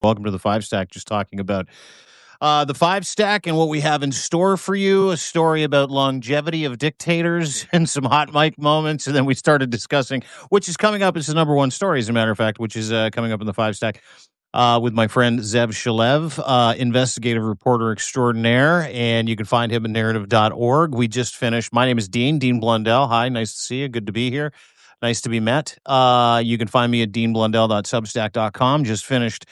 Welcome to the FiveStack, just talking about the FiveStack and what we have in store for you, a story about longevity of dictators and some hot mic moments. And then we started discussing, which is coming up as the number one story, as a matter of fact, which is coming up in the FiveStack with my friend Zev Shalev, investigative reporter extraordinaire. And you can find him at narrative.org. We just finished. My name is Dean Blundell. Hi, nice to see you. Good to be here. Nice to be met. You can find me at deanblundell.substack.com. Just finished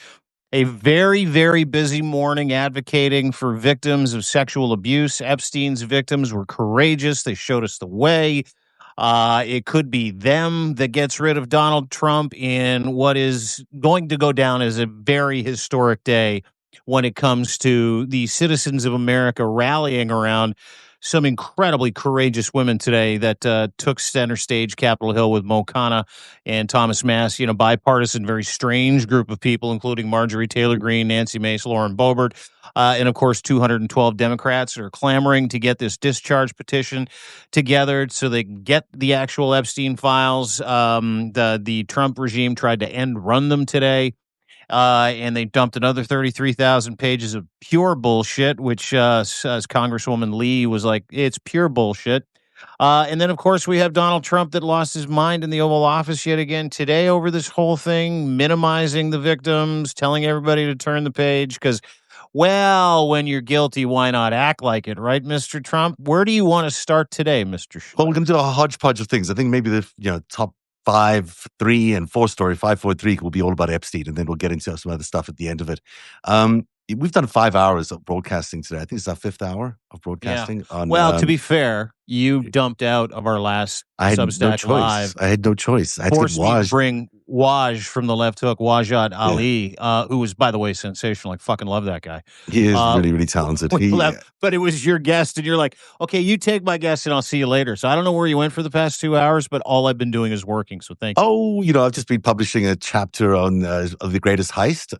a very, very busy morning advocating for victims of sexual abuse. Epstein's victims were courageous. They showed us the way. It could be them that gets rid of Donald Trump in what is going to go down as a very historic day when it comes to the citizens of America rallying around some incredibly courageous women today that took center stage, Capitol Hill, with Mo Khanna and Thomas Massey, bipartisan, very strange group of people, including Marjorie Taylor Greene, Nancy Mace, Lauren Boebert, and of course 212 Democrats are clamoring to get this discharge petition together so they can get the actual Epstein files. The Trump regime tried to run them today. And they dumped another 33,000 pages of pure bullshit, which, as Congresswoman Lee was like, it's pure bullshit. And then, of course, we have Donald Trump that lost his mind in the Oval Office yet again today over this whole thing, minimizing the victims, telling everybody to turn the page because, well, when you're guilty, why not act like it, right, Mr. Trump? Where do you want to start today, Mr. Schwartz? Well, we're going to do a hodgepodge of things. I think maybe the top 5, 3, and 4 story, 5, 4, 3 will be all about Epstein, and then we'll get into some other stuff at the end of it. We've done 5 hours of broadcasting today. I think it's our 5th hour of broadcasting. Yeah. Well, to be fair, you dumped out of our last Substack Live. I had no choice. I had to get Waj. To bring Waj from the left hook, Wajad Ali, who was, by the way, sensational. I fucking love that guy. He is really, really talented. But it was your guest, and you're like, okay, you take my guest, and I'll see you later. So I don't know where you went for the past 2 hours, but all I've been doing is working. So thank you. Oh, I've just been publishing a chapter on of the greatest heist.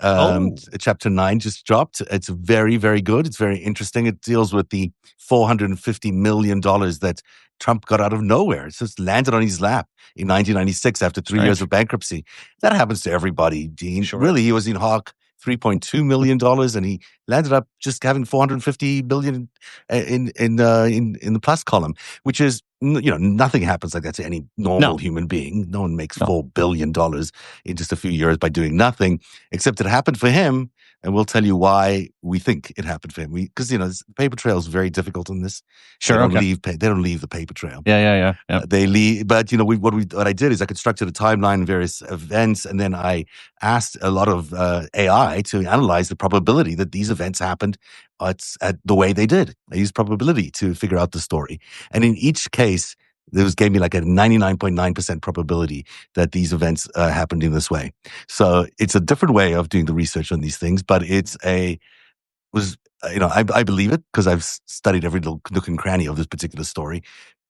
Chapter 9 just dropped. It's very, very good. It's very interesting. It deals with the $450 million that Trump got out of nowhere. It just landed on his lap in 1996 after 3 years of bankruptcy. That happens to everybody, Dean. Sure. Really, he was in Hawk $3.2 million, and he landed up just having $450 million in the plus column, which is, nothing happens like that to any normal human being. No one makes $4 billion in just a few years by doing nothing, except it happened for him. And we'll tell you why we think it happened for him. Because the paper trail is very difficult in this. Sure, they don't leave the paper trail. Yeah. They leave, but what I did is I constructed a timeline of various events, and then I asked a lot of AI to analyze the probability that these events happened at the way they did. I used probability to figure out the story, and in each case, gave me like a 99.9% probability that these events happened in this way. So it's a different way of doing the research on these things, but I believe it because I've studied every little nook and cranny of this particular story.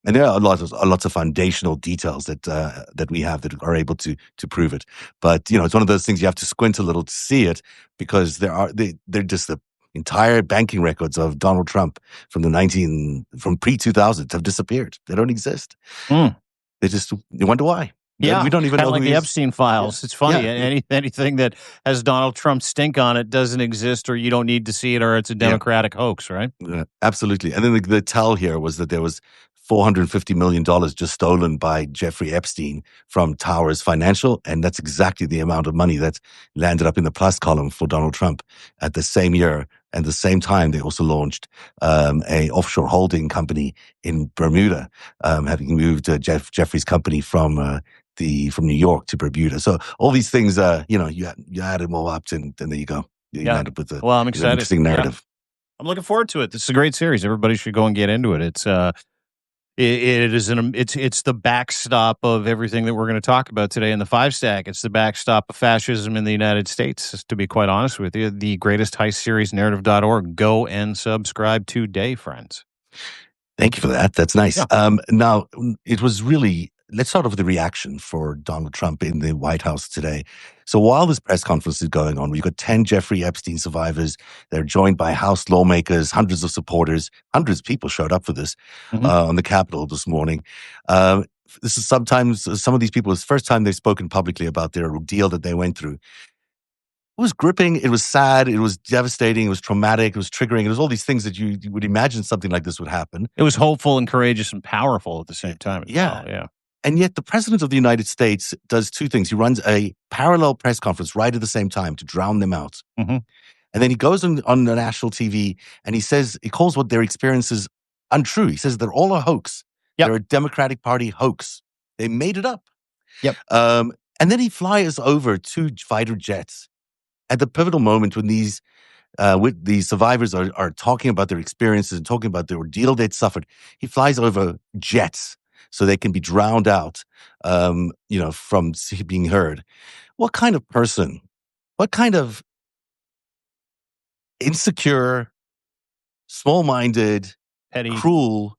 And there are lots of foundational details that we have that are able to prove it. But, it's one of those things you have to squint a little to see it because they're just the entire banking records of Donald Trump from pre-2000 have disappeared. They don't exist. You wonder why. Yeah, we don't even know like the Epstein files. Yeah. It's funny. Yeah. Anything that has Donald Trump's stink on it doesn't exist, or you don't need to see it, or it's a Democratic hoax, right? Absolutely. And then the tell here was that there was $450 million just stolen by Jeffrey Epstein from Towers Financial, and that's exactly the amount of money that landed up in the plus column for Donald Trump at the same year. And the same time, they also launched a offshore holding company in Bermuda, having moved Jeffrey's company from New York to Bermuda. So all these things, you add them all up, and there you go. You end up with I'm excited. An interesting narrative. Yeah. I'm looking forward to it. This is a great series. Everybody should go and get into it. It's it's the backstop of everything that we're going to talk about today in the FiveStack. It's the backstop of fascism in the United States, to be quite honest with you. The greatest heist series, narrative.org. Go and subscribe today, friends. Thank you for that. That's nice. Yeah. Now, it was really... Let's start off with the reaction for Donald Trump in the White House today. So while this press conference is going on, we've got 10 Jeffrey Epstein survivors. They're joined by House lawmakers, hundreds of supporters. Hundreds of people showed up for this on the Capitol this morning. This is sometimes, some of these people, it's the first time they've spoken publicly about their deal that they went through. was gripping. It was sad. It was devastating. It was traumatic. It was triggering. It was all these things that you would imagine something like this would happen. It was hopeful and courageous and powerful at the same time as Yeah. well. Yeah. And yet the president of the United States does two things. He runs a parallel press conference right at the same time to drown them out. Mhm. And then he goes on the national TV and he calls what their experiences untrue. He says they're all a hoax. Yep. They're a Democratic Party hoax. They made it up. Yep. And then he flies over 2 fighter jets at the pivotal moment when these survivors are talking about their experiences and talking about the ordeal they'd suffered. He flies over jets so they can be drowned out, from being heard. What kind of person, what kind of insecure, small-minded, Petty. cruel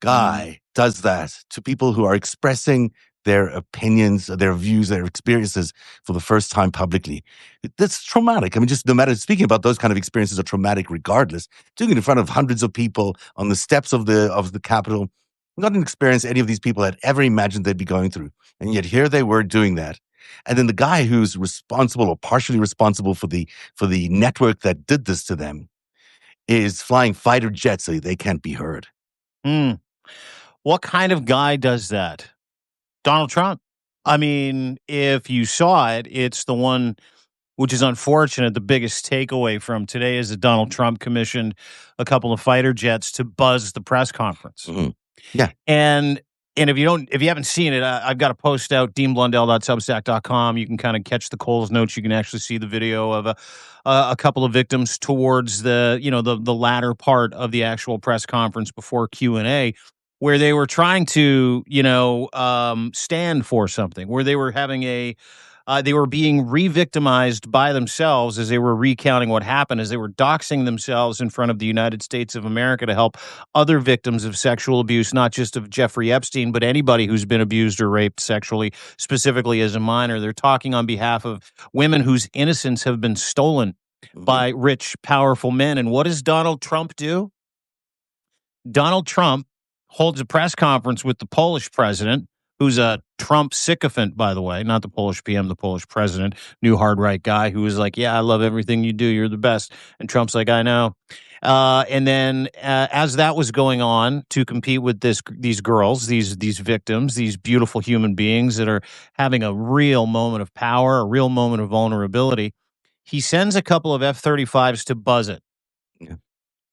guy does that to people who are expressing their opinions, their views, their experiences for the first time publicly? That's traumatic. I mean, just no matter, speaking about those kind of experiences are traumatic regardless. Doing it in front of hundreds of people on the steps of the Capitol, not an experience any of these people had ever imagined they'd be going through. And yet here they were doing that. And then the guy who's responsible or partially responsible for the network that did this to them is flying fighter jets so they can't be heard. What kind of guy does that? Donald Trump. I mean, if you saw it, it's the one, which is unfortunate. The biggest takeaway from today is that Donald Trump commissioned a couple of fighter jets to buzz the press conference. Mm-hmm. Yeah. And if you haven't seen it, I've got a post out, deanblundell.substack.com. You can kind of catch the Coles notes. You can actually see the video of a couple of victims towards the latter part of the actual press conference before Q&A, where they were trying to, stand for something, where they were having they were being re-victimized by themselves as they were recounting what happened, as they were doxing themselves in front of the United States of America to help other victims of sexual abuse, not just of Jeffrey Epstein, but anybody who's been abused or raped sexually, specifically as a minor. They're talking on behalf of women whose innocence have been stolen by rich, powerful men. And what does Donald Trump do? Donald Trump holds a press conference with the Polish president, who's a Trump sycophant, by the way, not the Polish PM, the Polish president, new hard right guy who was like, yeah, I love everything you do. You're the best. And Trump's like, I know. And then as that was going on to compete with these girls, these victims, these beautiful human beings that are having a real moment of power, a real moment of vulnerability, he sends a couple of F-35s to buzz it. Yeah.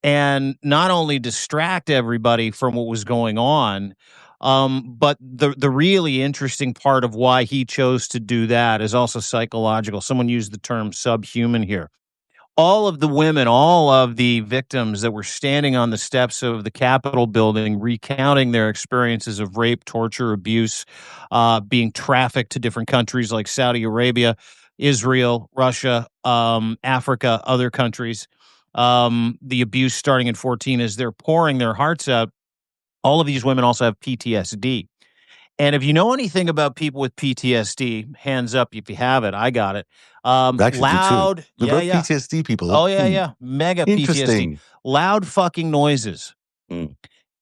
And not only distract everybody from what was going on, but the really interesting part of why he chose to do that is also psychological. Someone used the term subhuman here. All of the women, all of the victims that were standing on the steps of the Capitol building, recounting their experiences of rape, torture, abuse, being trafficked to different countries like Saudi Arabia, Israel, Russia, Africa, other countries. The abuse starting at 14 as they're pouring their hearts out. All of these women also have PTSD. And if you know anything about people with PTSD, hands up if you have it. I got it. Loud. We're both PTSD people. Oh, yeah. Mega PTSD. Loud fucking noises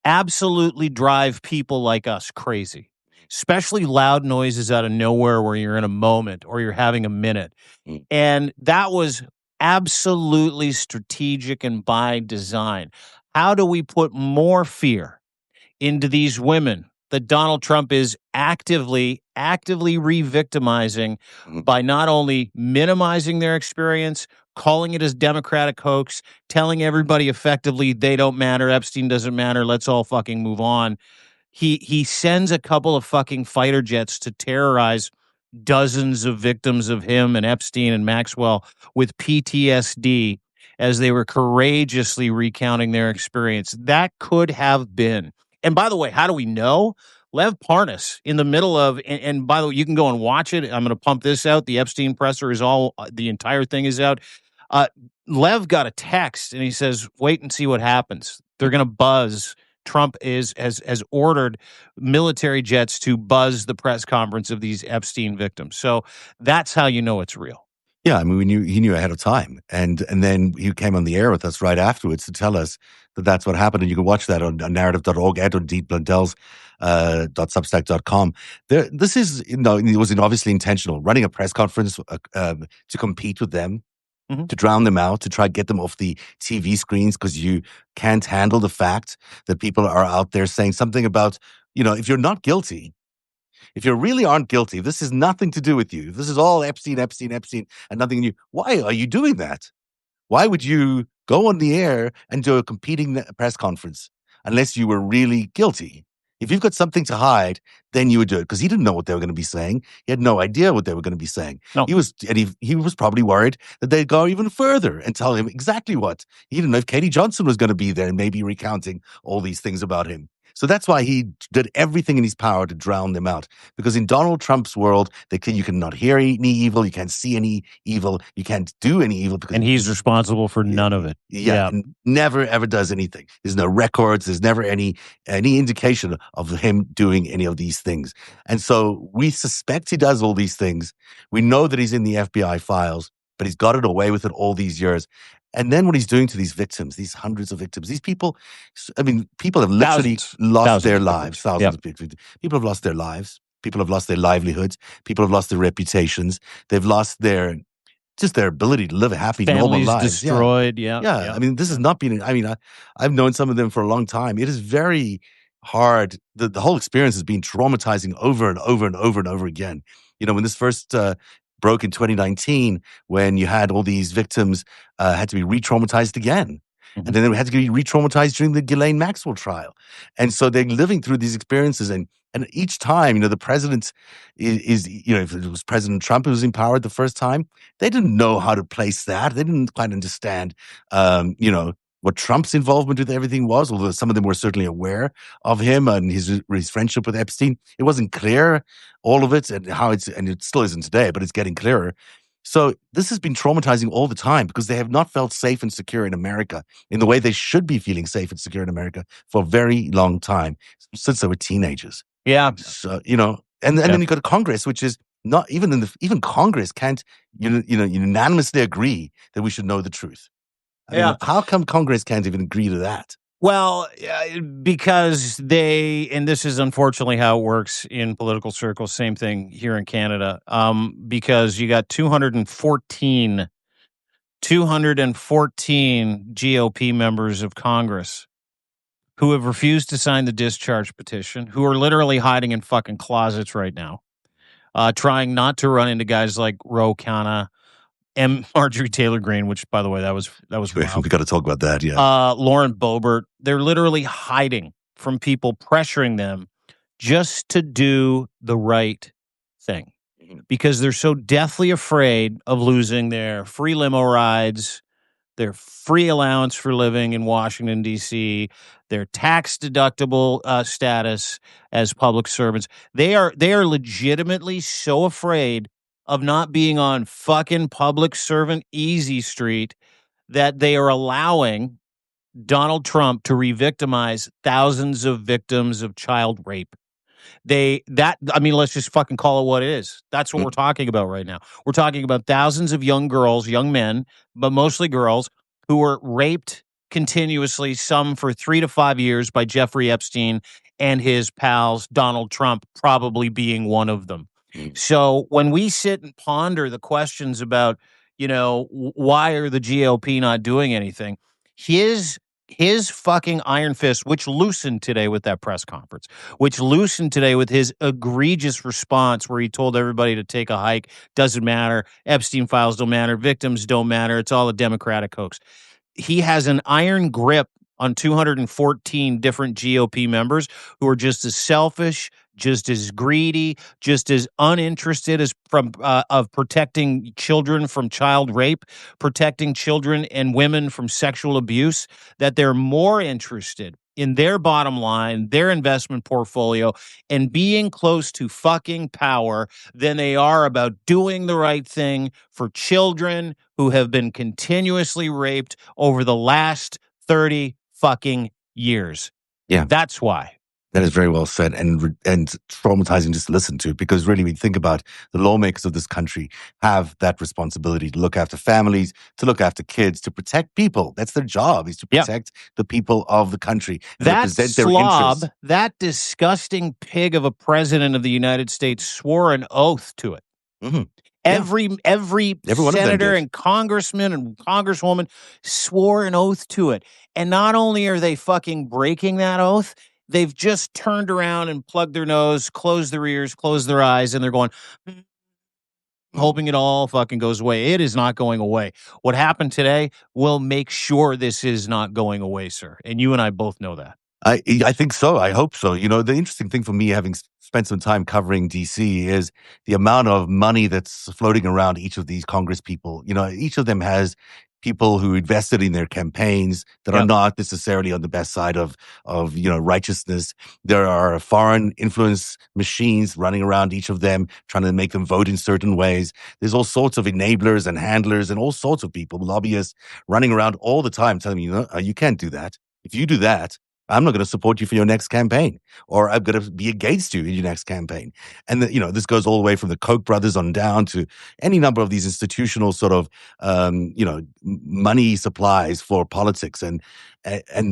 absolutely drive people like us crazy. Especially loud noises out of nowhere where you're in a moment or you're having a minute. And that was absolutely strategic and by design. How do we put more fear into these women that Donald Trump is actively re-victimizing by not only minimizing their experience, calling it as Democratic hoax, telling everybody effectively they don't matter, Epstein doesn't matter, let's all fucking move on. He sends a couple of fucking fighter jets to terrorize dozens of victims of him and Epstein and Maxwell with PTSD as they were courageously recounting their experience. That could have been. And by the way, how do we know? Lev Parnas in the middle of, and by the way, you can go and watch it. I'm going to pump this out. The Epstein presser is the entire thing is out. Lev got a text and he says, wait and see what happens. They're going to buzz. Trump has ordered military jets to buzz the press conference of these Epstein victims. So that's how you know it's real. Yeah, I mean, he knew ahead of time, and then he came on the air with us right afterwards to tell us that that's what happened, and you can watch that on narrative.org and on Dean Blundell's .substack.com. This is, it was obviously intentional. Running a press conference to compete with them, to drown them out, to try to get them off the TV screens because you can't handle the fact that people are out there saying something about, if you're not guilty, if you really aren't guilty, this has nothing to do with you. This is all Epstein, and nothing new. Why are you doing that? Why would you go on the air and do a competing press conference unless you were really guilty? If you've got something to hide, then you would do it, because he didn't know what they were going to be saying. He had no idea what they were going to be saying. No. He was probably worried that they'd go even further and tell him exactly what. He didn't know if Katie Johnson was going to be there and maybe recounting all these things about him. So that's why he did everything in his power to drown them out. Because in Donald Trump's world, you cannot hear any evil, you can't see any evil, you can't do any evil. And he's responsible for none of it. Yeah. And never, ever does anything. There's no records. There's never any indication of him doing any of these things. And so we suspect he does all these things. We know that he's in the FBI files, but he's got it away with it all these years. And then what he's doing to these victims, these hundreds of victims, these people, people have literally lost their lives. Thousands of people. People have lost their lives. People have lost their livelihoods. People have lost their reputations. They've lost their ability to live a happy, normal life. Destroyed. Yeah. I mean, this has not been, I've known some of them for a long time. It is very hard. The whole experience has been traumatizing over and over and over and over again. When this first broke in 2019, when you had all these victims had to be re-traumatized again. And then they had to be re-traumatized during the Ghislaine Maxwell trial. And so they're living through these experiences. And each time, the president is if it was President Trump who was in power the first time, they didn't know how to place that. They didn't quite understand, what Trump's involvement with everything was, although some of them were certainly aware of him and his friendship with Epstein. It wasn't clear, all of it, and it still isn't today, but it's getting clearer. So this has been traumatizing all the time, because they have not felt safe and secure in America in the way they should be feeling safe and secure in America for a very long time, since they were teenagers. Yeah. So, and then you've got Congress, which is not even Congress can't unanimously agree that we should know the truth. I mean, how come Congress can't even agree to that? Well, because and this is unfortunately how it works in political circles, same thing here in Canada, because you got 214 GOP members of Congress who have refused to sign the discharge petition, who are literally hiding in fucking closets right now, trying not to run into guys like Ro Khanna, Marjorie Taylor Greene, which, by the way, that was wild. We got to talk about that. Yeah, Lauren Boebert. They're literally hiding from people pressuring them just to do the right thing, because they're so deathly afraid of losing their free limo rides, their free allowance for living in Washington, D.C., their tax deductible status as public servants. They are legitimately so afraid of not being on fucking public servant easy street that they are allowing Donald Trump to re-victimize thousands of victims of child rape. Let's just fucking call it what it is. That's what we're talking about right now. We're talking about thousands of young girls, young men, but mostly girls, who were raped continuously, some for 3 to 5 years, by Jeffrey Epstein and his pals, Donald Trump probably being one of them. So when we sit and ponder the questions about, why are the GOP not doing anything, his fucking iron fist, which loosened today with that press conference, which loosened today with his egregious response where he told everybody to take a hike, doesn't matter, Epstein files don't matter, victims don't matter, it's all a Democratic hoax. He has an iron grip on 214 different GOP members who are just as selfish, just as greedy, just as uninterested of protecting children from child rape, protecting children and women from sexual abuse, that they're more interested in their bottom line, their investment portfolio, and being close to fucking power than they are about doing the right thing for children who have been continuously raped over the last 30 fucking years. Yeah. That's why. That is very well said and traumatizing just to listen to, because really we think about the lawmakers of this country have that responsibility to look after families, to look after kids, to protect people. That's their job, is to protect the people of the country and That represent their slob, interests. that disgusting pig of a president of the United States swore an oath to it. Mm-hmm. Every one of them senator did. and congressman and congresswoman swore an oath to it. And not only are they fucking breaking that oath, they've just turned around and plugged their nose, closed their ears, closed their eyes, and they're going, hoping it all fucking goes away. It is not going away. What happened today will make sure this is not going away, sir. And you and I both know that. I think so. I hope so. You know, the interesting thing for me, having spent some time covering DC, is the amount of money that's floating around each of these Congress people. You know, each of them has people who invested in their campaigns that are not necessarily on the best side of righteousness. There are foreign influence machines running around each of them, trying to make them vote in certain ways. There's all sorts of enablers and handlers and all sorts of people, lobbyists, running around all the time telling me, you can't do that. If you do that, I'm not going to support you for your next campaign, or I'm going to be against you in your next campaign. And this goes all the way from the Koch brothers on down to any number of these institutional sort of, money supplies for politics. And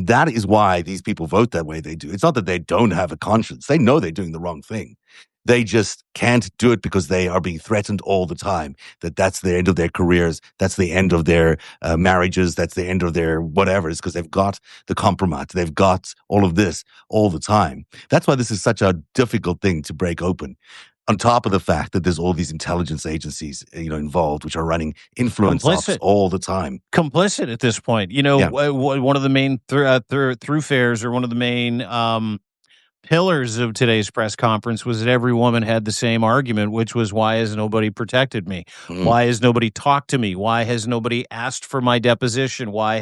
that is why these people vote that way they do. It's not that they don't have a conscience. They know they're doing the wrong thing. They just can't do it because they are being threatened all the time. That's the end of their careers. That's the end of their marriages. That's the end of their whatever. It's because they've got the compromise. They've got all of this all the time. That's why this is such a difficult thing to break open. On top of the fact that there's all these intelligence agencies, involved, which are running influence ops all the time. Complicit at this point. One of the main thoroughfares, or one of the main pillars of today's press conference, was that every woman had the same argument, which was, why has nobody protected me? Why has nobody talked to me? Why has nobody asked for my deposition? Why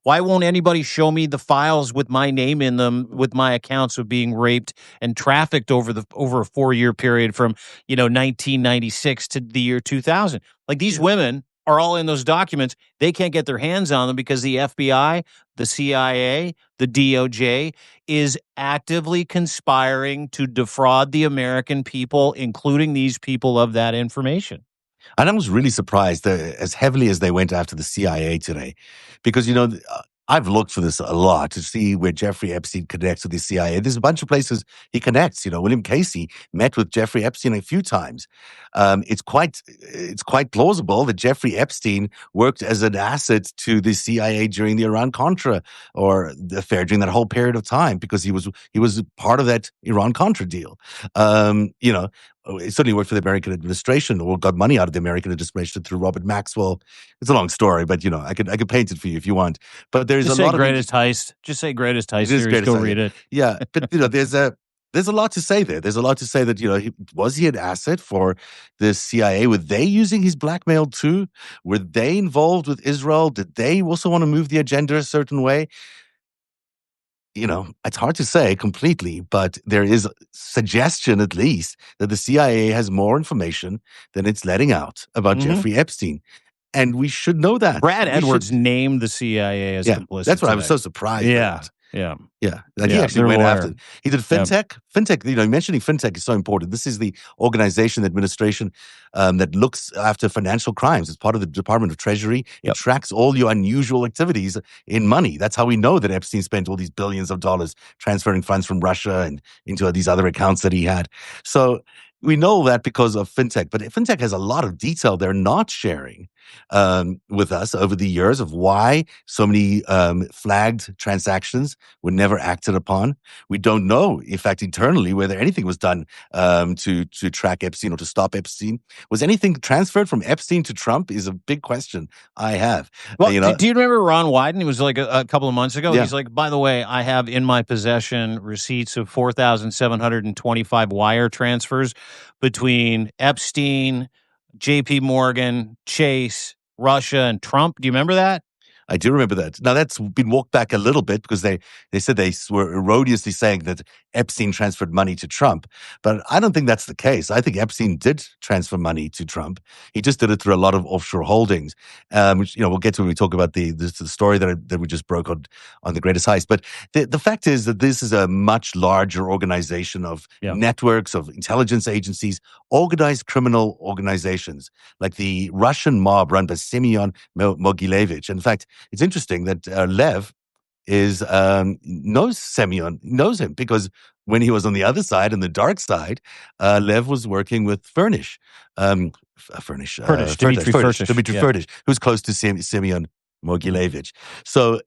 won't anybody show me the files with my name in them, with my accounts of being raped and trafficked over a 4-year period from 1996 to the year 2000? Like, these women are all in those documents. They can't get their hands on them because the FBI, the CIA, the DOJ is actively conspiring to defraud the American people, including these people, of that information. And I was really surprised as heavily as they went after the CIA today, because, I've looked for this a lot to see where Jeffrey Epstein connects with the CIA. There's a bunch of places he connects. William Casey met with Jeffrey Epstein a few times. It's quite plausible that Jeffrey Epstein worked as an asset to the CIA during the Iran-Contra or the affair, during that whole period of time, because he was part of that Iran-Contra deal. He certainly worked for the American administration, or got money out of the American administration through Robert Maxwell. It's a long story, but I could paint it for you if you want. But there's just a lot of greatest heist. Just say greatest heist series. Go read it. Yeah, but there's a lot to say there. There's a lot to say that was he an asset for the CIA? Were they using his blackmail too? Were they involved with Israel? Did they also want to move the agenda a certain way? It's hard to say completely, but there is suggestion, at least, that the CIA has more information than it's letting out about Jeffrey Epstein. And we should know that. Brad Edwards named the CIA as complicit. That's what today. I was so surprised about. Yeah. He actually went after. He did fintech. Fintech, mentioning fintech is so important. This is the organization, the administration that looks after financial crimes. It's part of the Department of Treasury. It tracks all your unusual activities in money. That's how we know that Epstein spent all these billions of dollars transferring funds from Russia and into these other accounts that he had. So we know that because of fintech. But fintech has a lot of detail they're not sharing with us over the years of why so many flagged transactions were never acted upon. We don't know, in fact, internally, whether anything was done to track Epstein or to stop Epstein. Was anything transferred from Epstein to Trump is a big question I have. Well, do you remember Ron Wyden? He was like a couple of months ago. Yeah. He's like, by the way, I have in my possession receipts of 4,725 wire transfers between Epstein, JP Morgan, Chase, Russia, and Trump. Do you remember that? I do remember that. Now, that's been walked back a little bit because they said they were erroneously saying that Epstein transferred money to Trump. But I don't think that's the case. I think Epstein did transfer money to Trump. He just did it through a lot of offshore holdings, which we'll get to when we talk about the story that we just broke on the greatest heist. But the fact is that this is a much larger organization of networks of intelligence agencies, organized criminal organizations, like the Russian mob run by Semyon Mogilevich. In fact, it's interesting that Lev knows Semyon, knows him, because when he was on the other side, on the dark side, Lev was working with Dimitri Furtish, who's close to Semyon Mogilevich. So,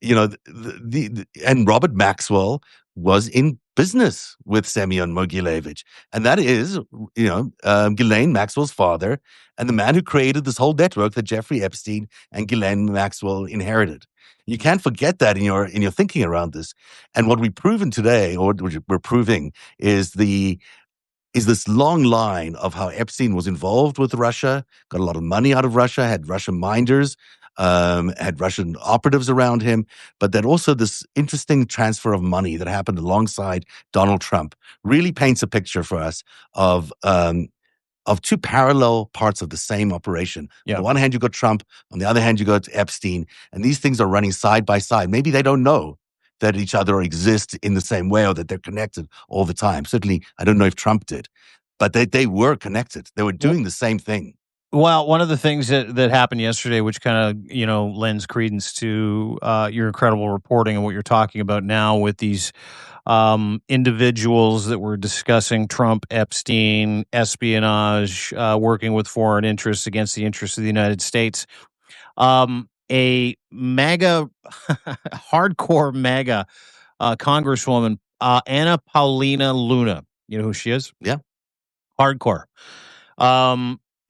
and Robert Maxwell was in business with Semyon Mogilevich. And that is, Ghislaine Maxwell's father and the man who created this whole network that Jeffrey Epstein and Ghislaine Maxwell inherited. You can't forget that in your thinking around this. And what we've proven today, or what we're proving, is this long line of how Epstein was involved with Russia, got a lot of money out of Russia, had Russian minders, had Russian operatives around him, but that also this interesting transfer of money that happened alongside Donald Trump really paints a picture for us of two parallel parts of the same operation. On the one hand, you got Trump. On the other hand, you got Epstein. And these things are running side by side. Maybe they don't know that each other exist in the same way or that they're connected all the time. Certainly, I don't know if Trump did. But they were connected. They were doing the same thing. Well, one of the things that happened yesterday, which kind of, lends credence to your incredible reporting and what you're talking about now with these individuals that were discussing Trump, Epstein, espionage, working with foreign interests against the interests of the United States. A MAGA, hardcore MAGA Congresswoman, Anna Paulina Luna. You know who she is? Yeah. Hardcore.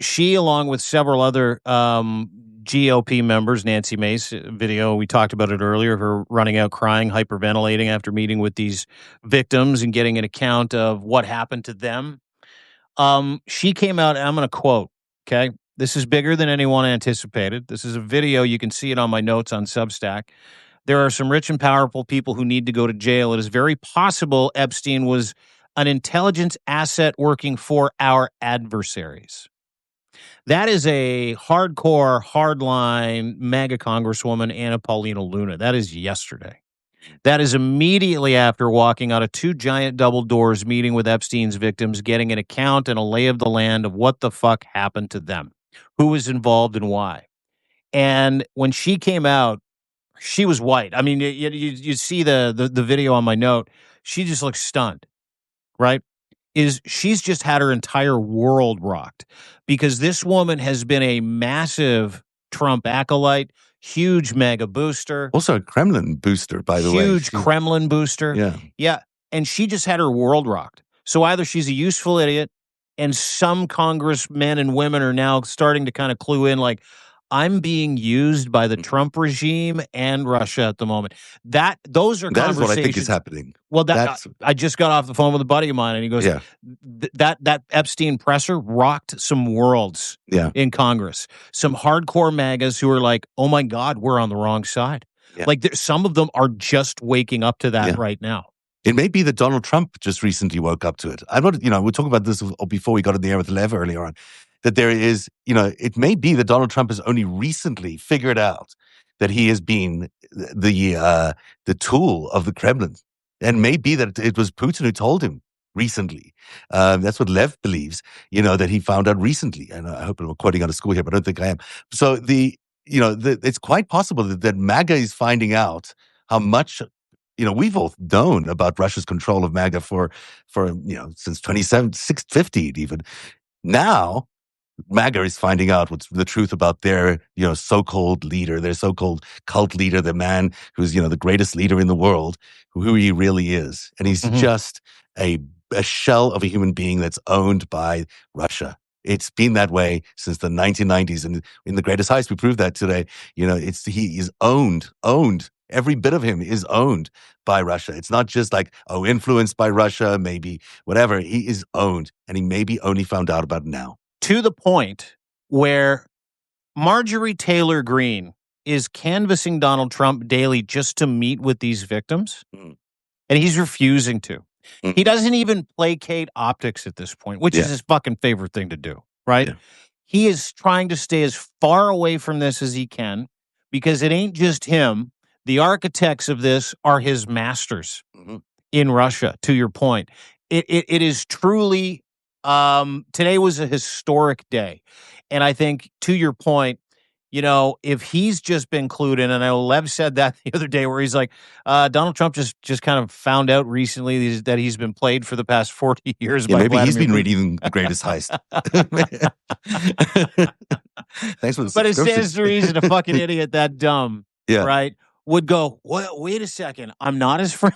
She, along with several other GOP members, Nancy Mace video, we talked about it earlier, her running out crying, hyperventilating after meeting with these victims and getting an account of what happened to them. She came out, and I'm going to quote, okay? This is bigger than anyone anticipated. This is a video. You can see it on my notes on Substack. There are some rich and powerful people who need to go to jail. It is very possible Epstein was an intelligence asset working for our adversaries. That is a hardcore, hardline MAGA Congresswoman, Anna Paulina Luna. That is yesterday. That is immediately after walking out of two giant double doors, meeting with Epstein's victims, getting an account and a lay of the land of what the fuck happened to them, who was involved and why. And when she came out, she was white. I mean, you see the video on my note. She just looks stunned, right? She's just had her entire world rocked because this woman has been a massive Trump acolyte, huge mega booster. Also a Kremlin booster, by the way. Huge Kremlin booster. Yeah. Yeah. And she just had her world rocked. So either she's a useful idiot, and some congressmen and women are now starting to kind of clue in, like, I'm being used by the Trump regime and Russia at the moment. Those are that conversations. Is what I think is happening. Well, I just got off the phone with a buddy of mine, and he goes, that Epstein presser rocked some worlds in Congress. Some hardcore MAGAs who are like, oh my God, we're on the wrong side. Yeah. Like some of them are just waking up to that right now. It may be that Donald Trump just recently woke up to it. I'm not, we're talking about this before we got in the air with Lev earlier on, that there is, it may be that Donald Trump has only recently figured out that he has been the tool of the Kremlin. And maybe that it was Putin who told him recently. That's what Lev believes, that he found out recently. And I hope I'm quoting out of school here, but I don't think I am. So it's quite possible that MAGA is finding out how much, we've all known about Russia's control of MAGA for since 650 even. Now, MAGA is finding out what's the truth about their, so-called leader, their so-called cult leader, the man who's, the greatest leader in the world, who he really is. And he's just a shell of a human being that's owned by Russia. It's been that way since the 1990s. And in the greatest heist, we proved that today. He is owned. Every bit of him is owned by Russia. It's not just like, influenced by Russia, maybe whatever. He is owned, and he maybe only found out about it now. To the point where Marjorie Taylor Greene is canvassing Donald Trump daily just to meet with these victims, and he's refusing to. He doesn't even placate optics at this point, which is his fucking favorite thing to do, right? Yeah. He is trying to stay as far away from this as he can because it ain't just him. The architects of this are his masters in Russia, to your point. It is truly today was a historic day. And I think to your point, if he's just been clued in, and I know Lev said that the other day where he's like, Donald Trump just kind of found out recently that he's been played for the past 40 years by maybe he's Vladimir been Putin. reading The Greatest Heist. Thanks for the But it subscription. stands to reason a fucking idiot that dumb, Yeah. right, would go, wait a second, I'm not his friend.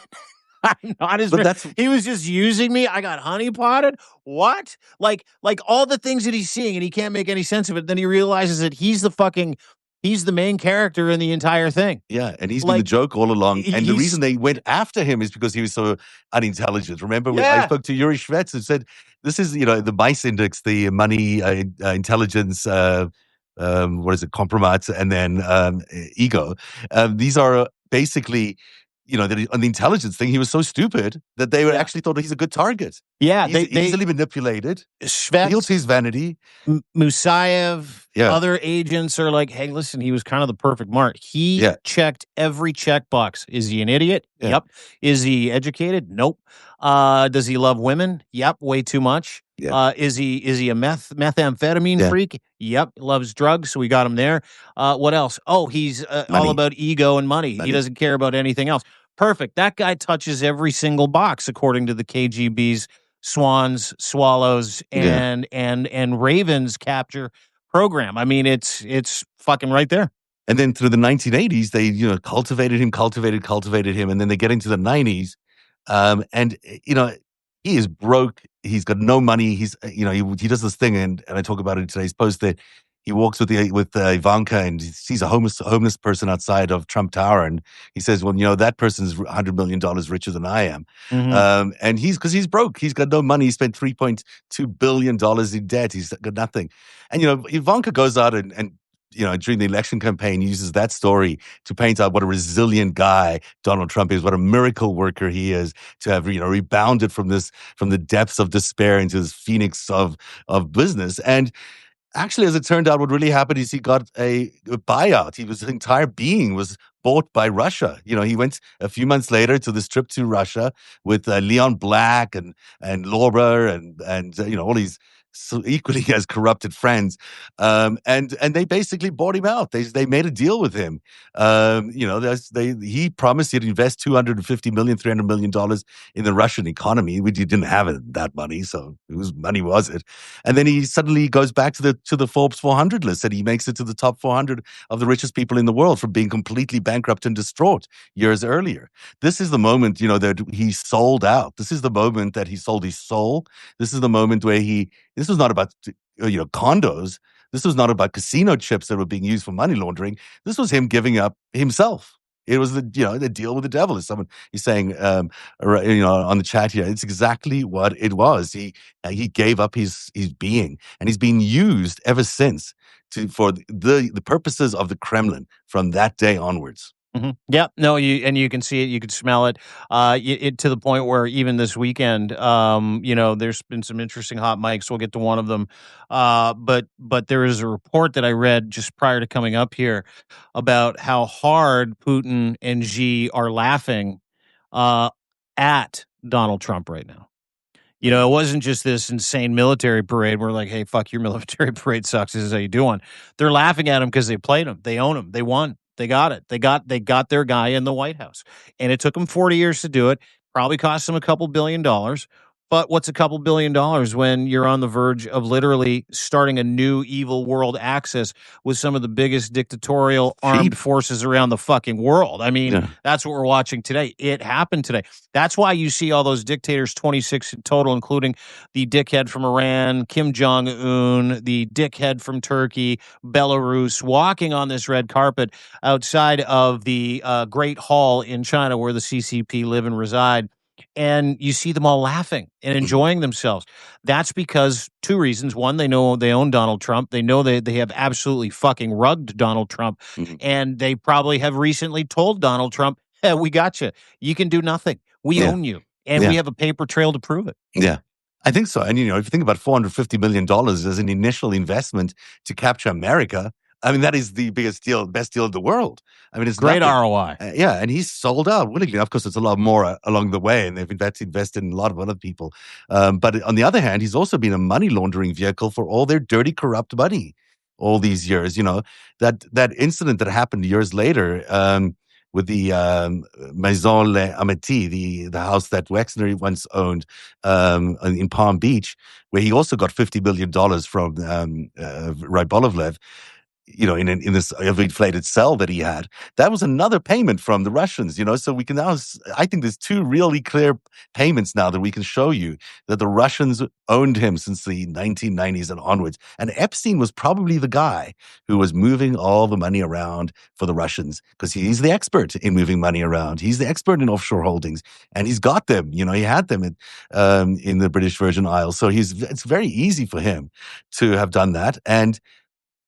I'm not his But friend. He was just using me. I got honeypotted. What? Like all the things that he's seeing, and he can't make any sense of it. Then he realizes that he's the main character in the entire thing. Yeah, and he's been the joke all along. And the reason they went after him is because he was so unintelligent. Remember, I spoke to Yuri Shvets and said, this is, the MICE index, the money, intelligence, what is it, compromise, and then ego. These are basically, on the intelligence thing, he was so stupid that they actually thought he's a good target. Yeah, he's easily manipulated. Shvets, Feels his vanity. Musayev, other agents are like, hey, listen, he was kind of the perfect mark. He checked every checkbox. Is he an idiot? Yeah. Yep. Is he educated? Nope. Does he love women? Yep, way too much. Yeah. Is he a methamphetamine freak? Yep. Loves drugs, so we got him there. What else? Oh, he's all about ego and money. He doesn't care about anything else. Perfect. That guy touches every single box according to the KGB's Swans, Swallows, and Ravens capture program. I mean, it's fucking right there. And then through the 1980s, they cultivated him, and then they get into the 90s, and he is broke. He's got no money. He's he does this thing, and I talk about it in today's post that he walks with Ivanka and he sees a homeless person outside of Trump Tower, and he says, "Well, that person's $100 million richer than I am." And because he's broke, he's got no money. He spent $3.2 billion in debt. He's got nothing. And Ivanka goes out and during the election campaign, uses that story to paint out what a resilient guy Donald Trump is, what a miracle worker he is, to have rebounded from the depths of despair into this phoenix of business. And actually, as it turned out, what really happened is he got a buyout. His entire being was bought by Russia. He went a few months later to this trip to Russia with Leon Black and Laura and all these equally as corrupted friends, and they basically bought him out. They made a deal with him. He promised he'd invest $250 million, $300 million in the Russian economy. He didn't have that money, so whose money was it? And then he suddenly goes back to the Forbes 400 list, and he makes it to the top 400 of the richest people in the world for being completely bankrupt and distraught years earlier. This is the moment, that he sold out. This is the moment that he sold his soul. This is the moment where this was not about condos. This was not about casino chips that were being used for money laundering. This was him giving up himself. It was the deal with the devil. As someone is saying, on the chat here, it's exactly what it was. He gave up his being, and he's been used ever since for the purposes of the Kremlin from that day onwards. Mm-hmm. Yeah, no, you can see it, you can smell it, to the point where even this weekend, there's been some interesting hot mics. We'll get to one of them, but there is a report that I read just prior to coming up here about how hard Putin and Xi are laughing at Donald Trump right now. It wasn't just this insane military parade. We're like, hey, fuck, your military parade sucks. This is how you doing. They're laughing at him because they played him. They own him. They won. They got it. They got their guy in the White House. And it took them 40 years to do it. Probably cost them a couple $1 billion. But what's a couple $1 billion when you're on the verge of literally starting a new evil world axis with some of the biggest dictatorial armed forces around the fucking world? I mean, that's what we're watching today. It happened today. That's why you see all those dictators, 26 in total, including the dickhead from Iran, Kim Jong-un, the dickhead from Turkey, Belarus, walking on this red carpet outside of the Great Hall in China where the CCP live and reside. And you see them all laughing and enjoying themselves. That's because two reasons. One, they know they own Donald Trump. They know they have absolutely fucking rugged Donald Trump. And they probably have recently told Donald Trump, hey, we got you. You can do nothing. We own you. and we have a paper trail to prove it. Yeah. I think so. And, if you think about $450 million as an initial investment to capture America, I mean, that is the best deal in the world. I mean, it's great nothing. ROI. And he's sold out willingly. Of course, it's a lot more along the way, and they've invested in a lot of other people. But on the other hand, he's also been a money laundering vehicle for all their dirty, corrupt money all these years. That incident that happened years later, with the Maison Les Amitiés, the house that Wexner once owned in Palm Beach, where he also got $50 million from Rybolovlev, in this inflated cell that he had. That was another payment from the Russians, so we can now, I think there's two really clear payments now that we can show you that the Russians owned him since the 1990s and onwards. And Epstein was probably the guy who was moving all the money around for the Russians, because he's the expert in moving money around. He's the expert in offshore holdings, and he's got them, he had them in the British Virgin Isles. So it's very easy for him to have done that. And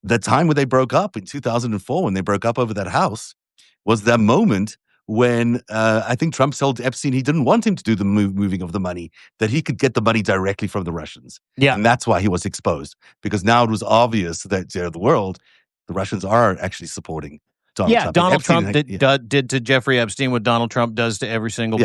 the time when they broke up in 2004, when they broke up over that house, was that moment when I think Trump told Epstein he didn't want him to do the moving of the money, that he could get the money directly from the Russians. Yeah. And that's why he was exposed, because now it was obvious that the Russians are actually supporting Donald Trump. Donald Trump did to Jeffrey Epstein what Donald Trump does to every single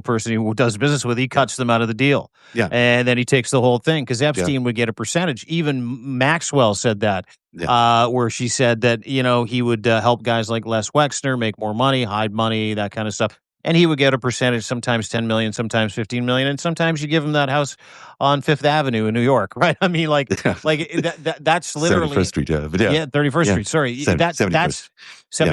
person he does business with. He cuts them out of the deal. Yeah. And then he takes the whole thing, because Epstein would get a percentage. Even Maxwell said that, where she said that, he would help guys like Les Wexner make more money, hide money, that kind of stuff. And he would get a percentage, sometimes 10 million, sometimes 15 million. And sometimes you give him that house on Fifth Avenue in New York, right? I mean, that's literally 71st Street, 31st Street. Sorry, that's 71st.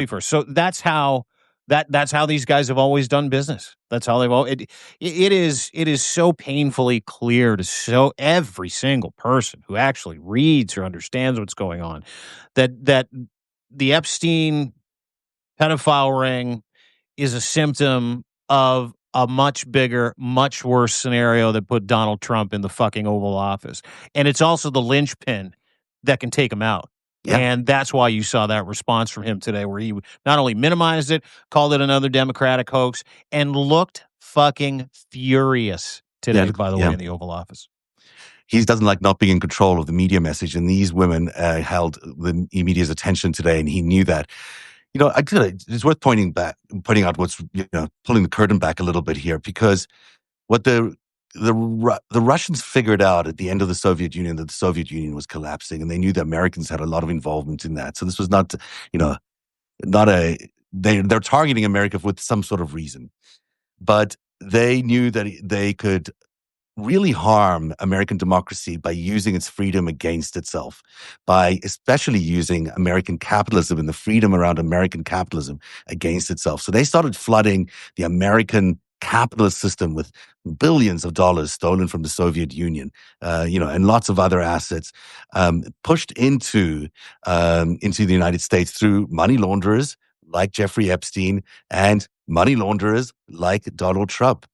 Yeah. So that's how these guys have always done business. That's how they've always. It is so painfully clear to every single person who actually reads or understands what's going on that the Epstein pedophile ring is a symptom of a much bigger, much worse scenario that put Donald Trump in the fucking Oval Office. And it's also the linchpin that can take him out. Yeah. And that's why you saw that response from him today, where he not only minimized it, called it another Democratic hoax, and looked fucking furious today, by the way, in the Oval Office. He doesn't like not being in control of the media message, and these women held the media's attention today, and he knew that. It's worth pointing out what's, pulling the curtain back a little bit here, because what the Russians figured out at the end of the Soviet Union, that the Soviet Union was collapsing, and they knew the Americans had a lot of involvement in that. So this was not, they're targeting America with some sort of reason, but they knew that they could really harm American democracy by using its freedom against itself, by especially using American capitalism and the freedom around American capitalism against itself. So they started flooding the American capitalist system with billions of dollars stolen from the Soviet Union, and lots of other assets, pushed into the United States through money launderers like Jeffrey Epstein and money launderers like Donald Trump.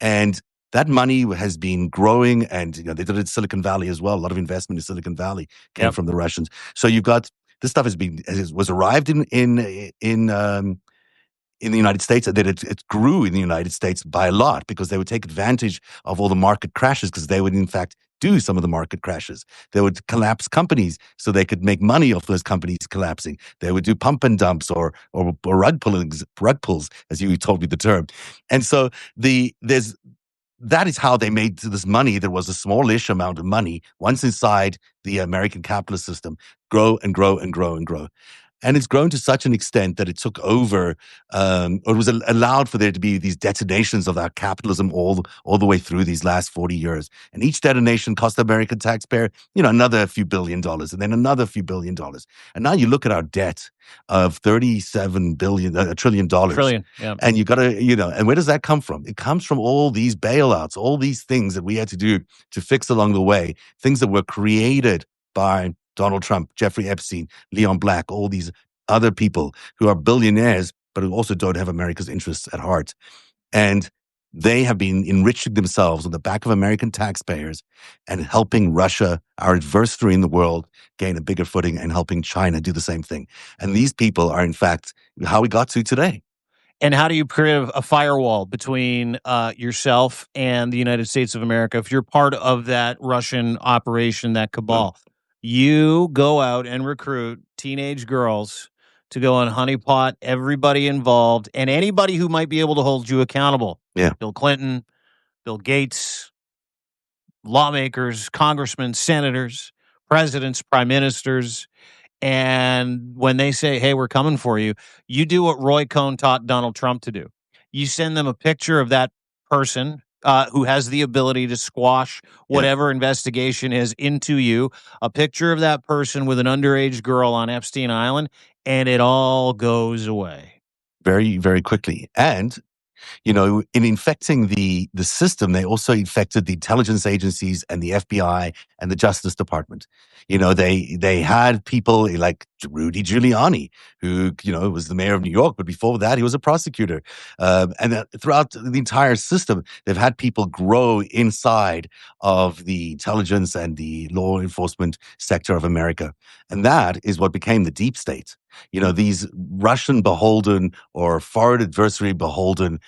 And that money has been growing, and they did it in Silicon Valley as well. A lot of investment in Silicon Valley came from the Russians. So you've got this stuff was arrived in the United States, and then it grew in the United States by a lot, because they would take advantage of all the market crashes, because they would in fact do some of the market crashes. They would collapse companies so they could make money off those companies collapsing. They would do pump and dumps or rug pulls, as you told me the term. And so that is how they made this money. There was a smallish amount of money once inside the American capitalist system grow and grow and grow and grow. And it's grown to such an extent that it took over, or it was allowed for there to be these detonations of that capitalism all the way through these last 40 years. And each detonation cost the American taxpayer, another few $1 billion, and then another few $1 billion. And now you look at our debt of $37 trillion. Trillion, yeah. And you got to, and where does that come from? It comes from all these bailouts, all these things that we had to do to fix along the way, things that were created by Donald Trump, Jeffrey Epstein, Leon Black, all these other people who are billionaires, but who also don't have America's interests at heart. And they have been enriching themselves on the back of American taxpayers and helping Russia, our adversary in the world, gain a bigger footing, and helping China do the same thing. And these people are, in fact, how we got to today. And how do you create a firewall between yourself and the United States of America if you're part of that Russian operation, that cabal? You go out and recruit teenage girls to go and honeypot everybody involved and anybody who might be able to hold you accountable. Yeah. Bill Clinton, Bill Gates, lawmakers, congressmen, senators, presidents, prime ministers. And when they say, hey, we're coming for you, you do what Roy Cohn taught Donald Trump to do. You send them a picture of that person who has the ability to squash whatever investigation is into you, a picture of that person with an underage girl on Epstein Island, and it all goes away. Very, very quickly. And in infecting the system, they also infected the intelligence agencies and the FBI and the Justice Department. They had people like Rudy Giuliani, who was the mayor of New York, but before that he was a prosecutor. And throughout the entire system, they've had people grow inside of the intelligence and the law enforcement sector of America, and that is what became the deep state. These Russian beholden or foreign adversary beholden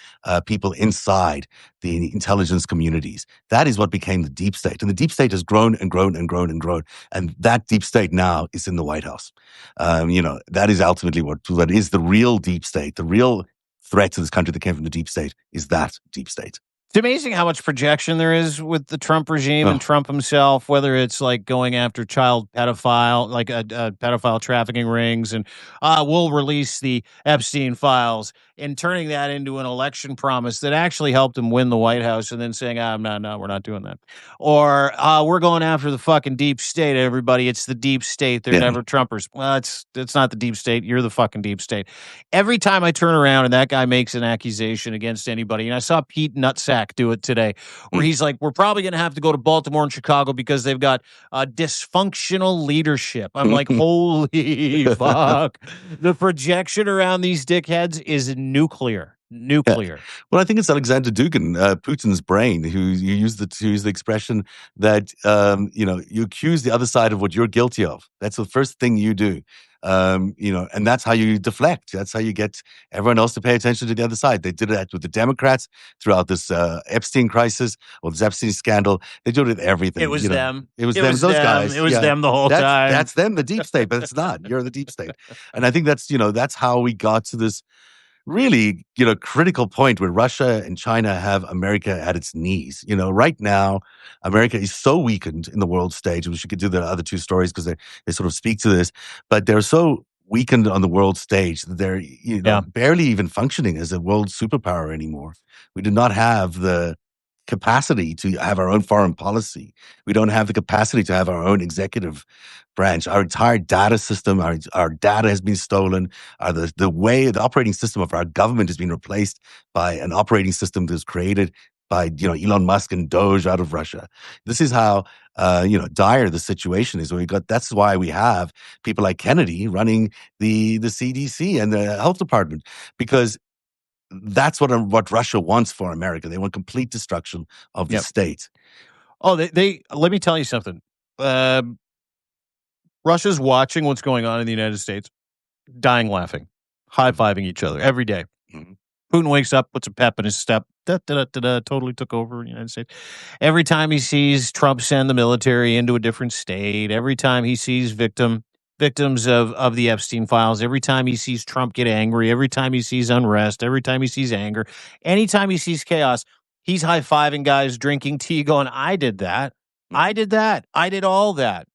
people inside the intelligence communities. That is what became the deep state. And the deep state has grown and grown and grown and grown. And that deep state now is in the White House. That is ultimately what is the real deep state. The real threat to this country that came from the deep state is that deep state. It's amazing how much projection there is with the Trump regime and Trump himself, whether it's like going after child pedophile, like pedophile trafficking rings, and we'll release the Epstein files, and turning that into an election promise that actually helped him win the White House, and then saying, no, we're not doing that. Or we're going after the fucking deep state, everybody. It's the deep state. They're never Trumpers. Well, it's not the deep state. You're the fucking deep state. Every time I turn around and that guy makes an accusation against anybody, and I saw Pete Nutsack do it today, where he's like, we're probably going to have to go to Baltimore and Chicago because they've got dysfunctional leadership. I'm like, holy fuck. The projection around these dickheads is nuclear. Yeah. Well, I think it's Alexander Dugin, Putin's brain, who you use the expression that you accuse the other side of what you're guilty of. That's the first thing you do. And that's how you deflect. That's how you get everyone else to pay attention to the other side. They did that with the Democrats throughout this Epstein crisis or this Epstein scandal. They do it with everything. It was them. It was them. Those guys. It was them the whole time. That's them, the deep state, but it's not. You're the deep state. And I think that's how we got to this really, critical point where Russia and China have America at its knees. Right now, America is so weakened in the world stage. We should do the other two stories because they sort of speak to this, but they're so weakened on the world stage that they're barely even functioning as a world superpower anymore. We do not have the capacity to have our own foreign policy. We don't have the capacity to have our own executive branch. Our entire data system, our data has been stolen. The operating system of our government has been replaced by an operating system that was created by Elon Musk and Doge out of Russia. This is how dire the situation is. That's why we have people like Kennedy running the CDC and the health department, because that's what Russia wants for America. They want complete destruction of the state. Oh, they let me tell you something. Russia's watching what's going on in the United States, dying laughing, high-fiving each other every day. Mm-hmm. Putin wakes up, puts a pep in his step, totally took over the United States. Every time he sees Trump send the military into a different state, every time he sees victims of the Epstein files, every time he sees Trump get angry, every time he sees unrest, every time he sees anger, anytime he sees chaos, he's high-fiving guys, drinking tea, going, I did that. I did that. I did all that.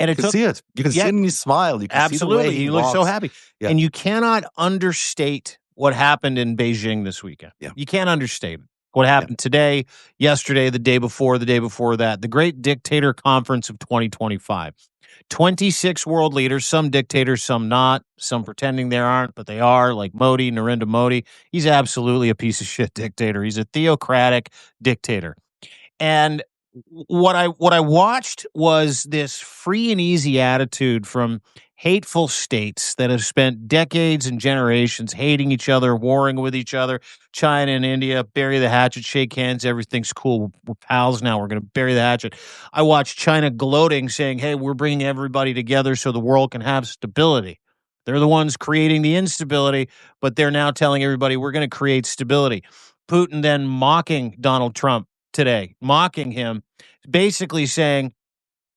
And you can see it. You can see it in his smile. You can absolutely. See the way he looks so happy. Yeah. And you cannot understate what happened in Beijing this weekend. Yeah. You can't understate it. What happened today, yesterday, the day before that. The Great Dictator Conference of 2025. 26 world leaders, some dictators, some not, some pretending there aren't, but they are, like Modi, Narendra Modi. He's absolutely a piece of shit dictator. He's a theocratic dictator. And what I watched was this free and easy attitude from hateful states that have spent decades and generations hating each other, warring with each other. China and India, bury the hatchet, shake hands, everything's cool. We're pals now. We're going to bury the hatchet. I watched China gloating, saying, hey, we're bringing everybody together so the world can have stability. They're the ones creating the instability, but they're now telling everybody we're going to create stability. Putin then mocking Donald Trump today, mocking him, basically saying,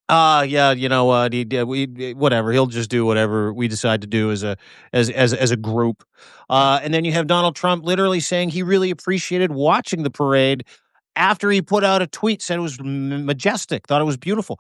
yeah, you know what? Whatever. He'll just do whatever we decide to do as a group. And then you have Donald Trump literally saying he really appreciated watching the parade after he put out a tweet, said it was majestic, thought it was beautiful.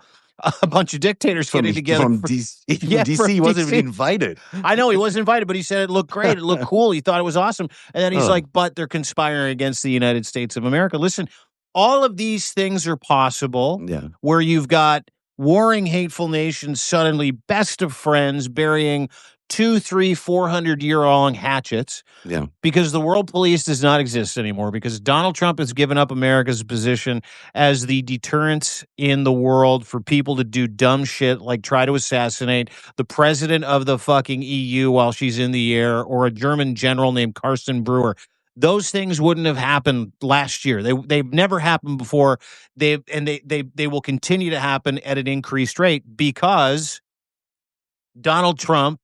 A bunch of dictators getting together from DC. He wasn't even invited. I know he wasn't invited, but he said it looked great. It looked cool. He thought it was awesome. And then he's like, but they're conspiring against the United States of America. Listen, all of these things are possible where you've got warring, hateful nations suddenly best of friends burying 200, 300, 400-year-long hatchets. Yeah. Because the world police does not exist anymore, because Donald Trump has given up America's position as the deterrence in the world for people to do dumb shit like try to assassinate the president of the fucking EU while she's in the air, or a German general named Carsten Brewer. Those things wouldn't have happened last year. They've never happened before. They will continue to happen at an increased rate because Donald Trump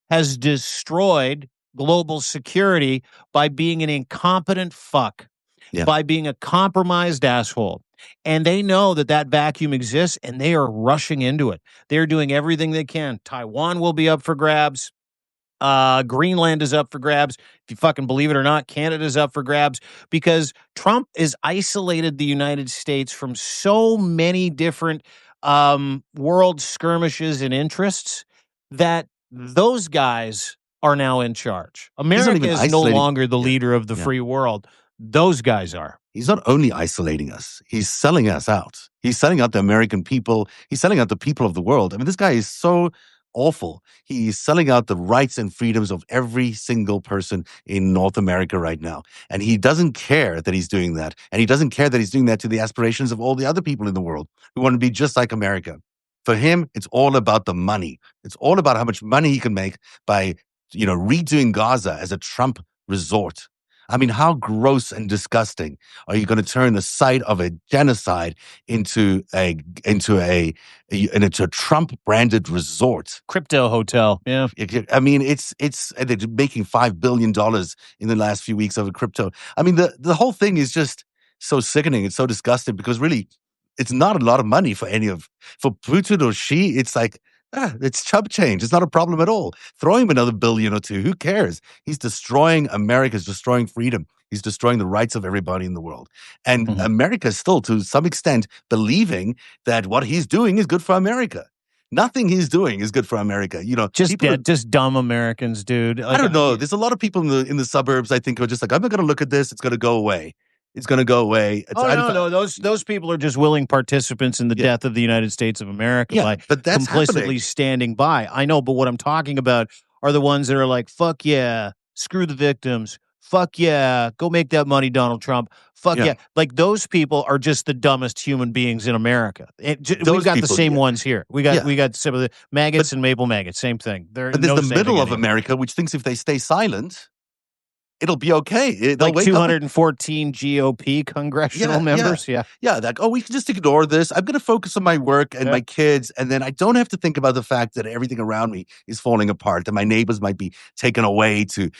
has destroyed global security by being an incompetent fuck, by being a compromised asshole. And they know that vacuum exists, and they are rushing into it. They're doing everything they can. Taiwan will be up for grabs. Greenland is up for grabs. If you fucking believe it or not, Canada's up for grabs, because Trump has isolated the United States from so many different world skirmishes and interests that those guys are now in charge. America is no longer the leader of the free world. Those guys are. He's not only isolating us, he's selling us out. He's selling out the American people. He's selling out the people of the world. I mean, this guy is so awful. He's selling out the rights and freedoms of every single person in North America right now. And he doesn't care that he's doing that. And he doesn't care that he's doing that to the aspirations of all the other people in the world who want to be just like America. For him, it's all about the money. It's all about how much money he can make by, redoing Gaza as a Trump resort. I mean, how gross and disgusting are you going to turn the site of a genocide into a Trump-branded resort, crypto hotel? Yeah, I mean, it's they're making $5 billion in the last few weeks over crypto. I mean, the whole thing is just so sickening. It's so disgusting because really, it's not a lot of money for Putin or Xi. It's like, it's chump change. It's not a problem at all. Throw him another billion or two. Who cares? He's destroying America. He's destroying freedom. He's destroying the rights of everybody in the world. And America is still, to some extent, believing that what he's doing is good for America. Nothing he's doing is good for America. Just dumb Americans, dude. I don't know. There's a lot of people in the suburbs, I think, who are just like, I'm not going to look at this. It's going to go away. It's going to go away. No. Those people are just willing participants in the death of the United States of America by but that's complicitly standing by. I know, but what I'm talking about are the ones that are like, fuck yeah, screw the victims. Fuck yeah, go make that money, Donald Trump. Fuck yeah. Like, those people are just the dumbest human beings in America. We've got the same ones here. We got some of the maggots and maple maggots. Same thing. But there's the middle of America, which thinks if they stay silent, it'll be okay. Like 214 GOP congressional members. Yeah. Like, we can just ignore this. I'm going to focus on my work and my kids. And then I don't have to think about the fact that everything around me is falling apart, that my neighbors might be taken away to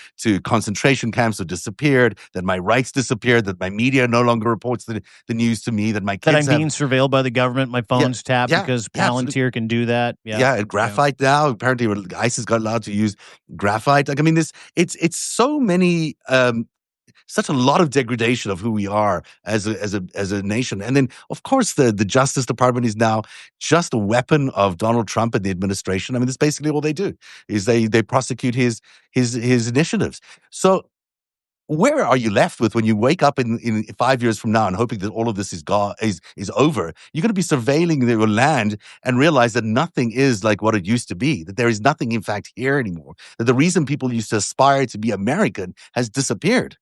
concentration camps or disappeared, that my rights disappeared, that my media no longer reports the news to me, that my kids being surveilled by the government. My phone's tapped because Palantir can do that. And graphite now. Apparently ISIS got allowed to use graphite. Like, I mean, it's so many such a lot of degradation of who we are as a nation. And then, of course, the Justice Department is now just a weapon of Donald Trump and the administration. I mean, that's basically all they do, is they prosecute his initiatives. So where are you left with when you wake up in 5 years from now and hoping that all of this is over? You're going to be surveilling your land and realize that nothing is like what it used to be, that there is nothing, in fact, here anymore, that the reason people used to aspire to be American has disappeared.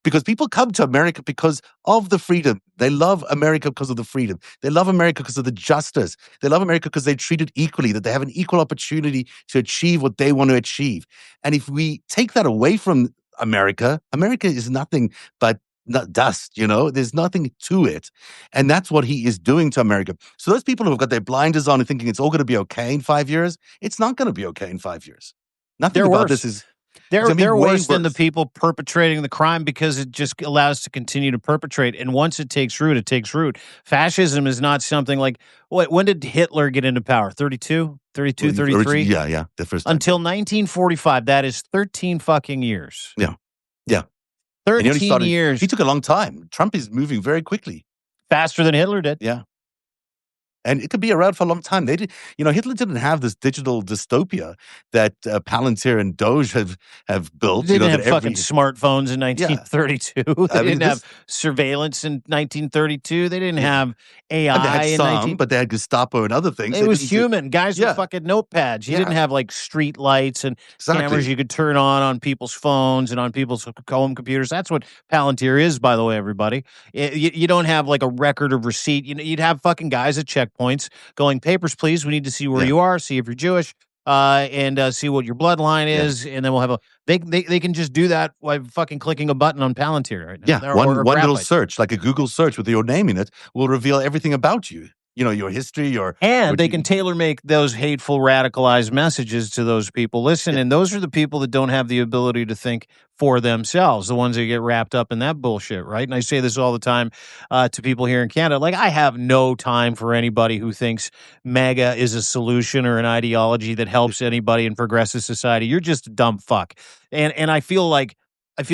Because people come to America because of the freedom. They love America because of the freedom. They love America because of the justice. They love America because they're treated equally, that they have an equal opportunity to achieve what they want to achieve. And if we take that away from America is nothing but dust, there's nothing to it. And that's what he is doing to America. So those people who have got their blinders on and thinking it's all going to be okay in 5 years, it's not going to be okay in 5 years. Nothing They're about worse. this is. They're way worse than the people perpetrating the crime because it just allows to continue to perpetrate. And once it takes root, it takes root. Fascism is not something like, when did Hitler get into power? 32, 32, 33? Yeah, the first time. Until 1945. That is 13 fucking years. Yeah. 13 years. He took a long time. Trump is moving very quickly. Faster than Hitler did. Yeah. And it could be around for a long time. They did, Hitler didn't have this digital dystopia that Palantir and Doge have built. They didn't have fucking smartphones in 1932. They didn't have surveillance in 1932. They didn't have AI. And they had but they had Gestapo and other things. It was human. Guys with fucking notepads. You didn't have like street lights and cameras you could turn on people's phones and on people's home computers. That's what Palantir is, by the way, everybody. You don't have like a record of receipt. You'd have fucking guys at checkpoints going, papers, please. We need to see where you are, see if you're Jewish, and see what your bloodline is, and then we'll have they can just do that by fucking clicking a button on Palantir right now. Yeah, one little search, like a Google search with your name in it, will reveal everything about you. Your history, they can tailor make those hateful, radicalized messages to those people. Listen, and those are the people that don't have the ability to think for themselves, the ones that get wrapped up in that bullshit, right? And I say this all the time to people here in Canada. Like, I have no time for anybody who thinks MAGA is a solution or an ideology that helps anybody in progressive society. You're just a dumb fuck. And I feel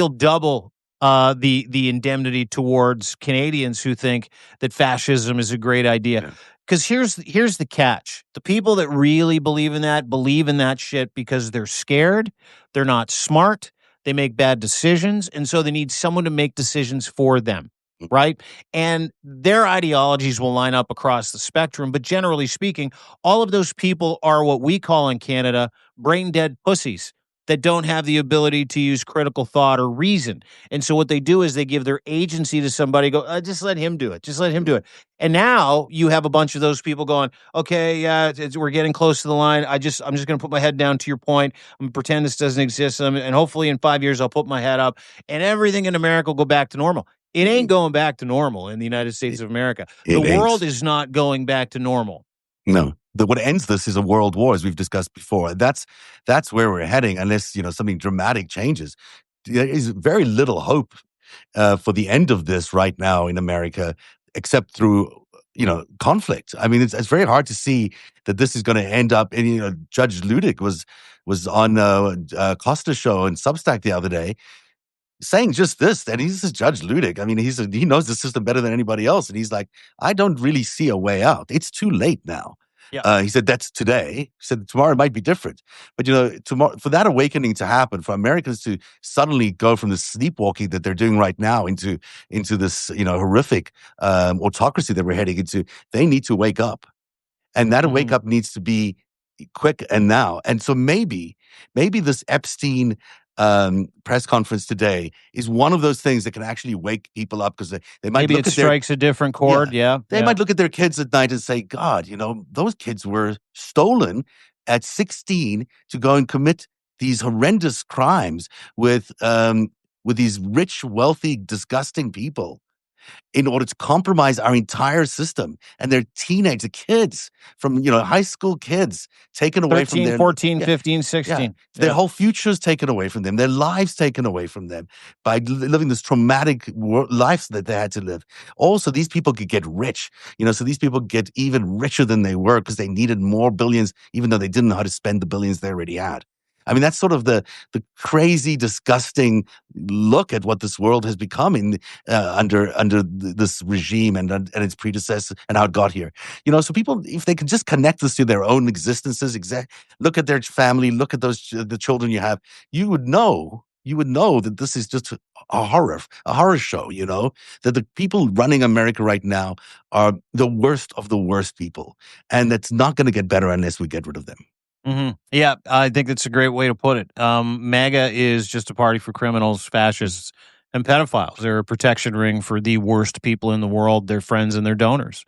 double the indemnity towards Canadians who think that fascism is a great idea. Because here's the catch. The people that really believe in that shit because they're scared, they're not smart, they make bad decisions, and so they need someone to make decisions for them, right? And their ideologies will line up across the spectrum, but generally speaking, all of those people are what we call in Canada brain-dead pussies that don't have the ability to use critical thought or reason. And so what they do is they give their agency to somebody, just let him do it. Just let him do it. And now you have a bunch of those people going, okay, yeah, we're getting close to the line. I'm just going to put my head down to your point. I'm going to pretend this doesn't exist. And hopefully in 5 years, I'll put my head up and everything in America will go back to normal. It ain't going back to normal in the United States of America. The world is not going back to normal. No. What ends this is a world war, as we've discussed before. That's where we're heading, unless something dramatic changes. There is very little hope for the end of this right now in America, except through conflict. I mean, it's very hard to see that this is going to end up. And Judge Ludick was on Costa's show and Substack the other day, saying just this, and he's just Judge Ludick. I mean, he knows the system better than anybody else, and he's like, I don't really see a way out. It's too late now. Yeah. He said that's today. He said tomorrow it might be different, but tomorrow, for that awakening to happen, for Americans to suddenly go from the sleepwalking that they're doing right now into this horrific autocracy that we're heading into, they need to wake up, and that wake up needs to be quick and now. And so maybe this Epstein press conference today is one of those things that can actually wake people up, because they might maybe it strikes a different chord. They might look at their kids at night and say, God, those kids were stolen at 16 to go and commit these horrendous crimes with these rich, wealthy, disgusting people in order to compromise our entire system. And they're teenage kids from, high school kids taken away 13, from them. 14, 15, 16. Yeah. Their whole futures taken away from them. Their lives taken away from them by living this traumatic life that they had to live. Also, these people could get rich, so these people get even richer than they were because they needed more billions, even though they didn't know how to spend the billions they already had. I mean, that's sort of the crazy, disgusting look at what this world has become under this regime and its predecessor and how it got here. So people, if they could just connect this to their own existences, look at their family, look at the children you have, you would know that this is just a horror show, that the people running America right now are the worst of the worst people. And that's not going to get better unless we get rid of them. Mm-hmm. Yeah, I think that's a great way to put it. MAGA is just a party for criminals, fascists, and pedophiles. They're a protection ring for the worst people in the world, their friends and their donors.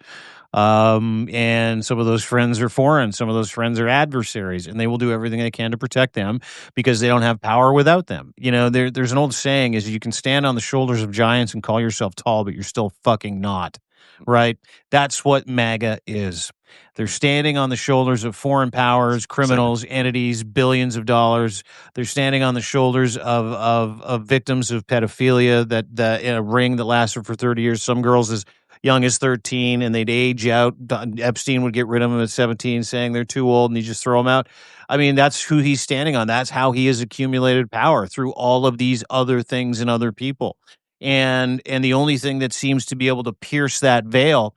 And some of those friends are foreign. Some of those friends are adversaries, and they will do everything they can to protect them because they don't have power without them. There's an old saying is you can stand on the shoulders of giants and call yourself tall, but you're still fucking not. Right? That's what MAGA is. They're standing on the shoulders of foreign powers, criminals, entities, billions of dollars. They're standing on the shoulders of victims of pedophilia that in a ring that lasted for 30 years. Some girls as young as 13, and they'd age out. Epstein would get rid of them at 17, saying they're too old, and he just throw them out. I mean, that's who he's standing on. That's how he has accumulated power through all of these other things and other people. And the only thing that seems to be able to pierce that veil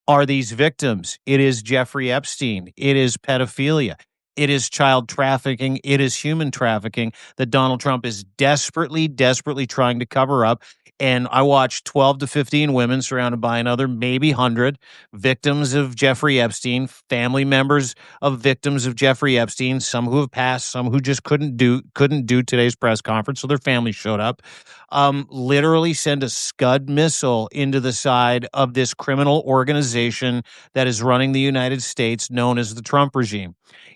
are these victims. It is Jeffrey Epstein. It is pedophilia. It is child trafficking. It is human trafficking that Donald Trump is desperately, desperately trying to cover up. And I watched 12 to 15 women surrounded by another, maybe 100 victims of Jeffrey Epstein, family members of victims of Jeffrey Epstein, some who have passed, some who just couldn't do today's press conference, so their family showed up. Literally send a Scud missile into the side of this criminal organization that is running the United States, known as the Trump regime.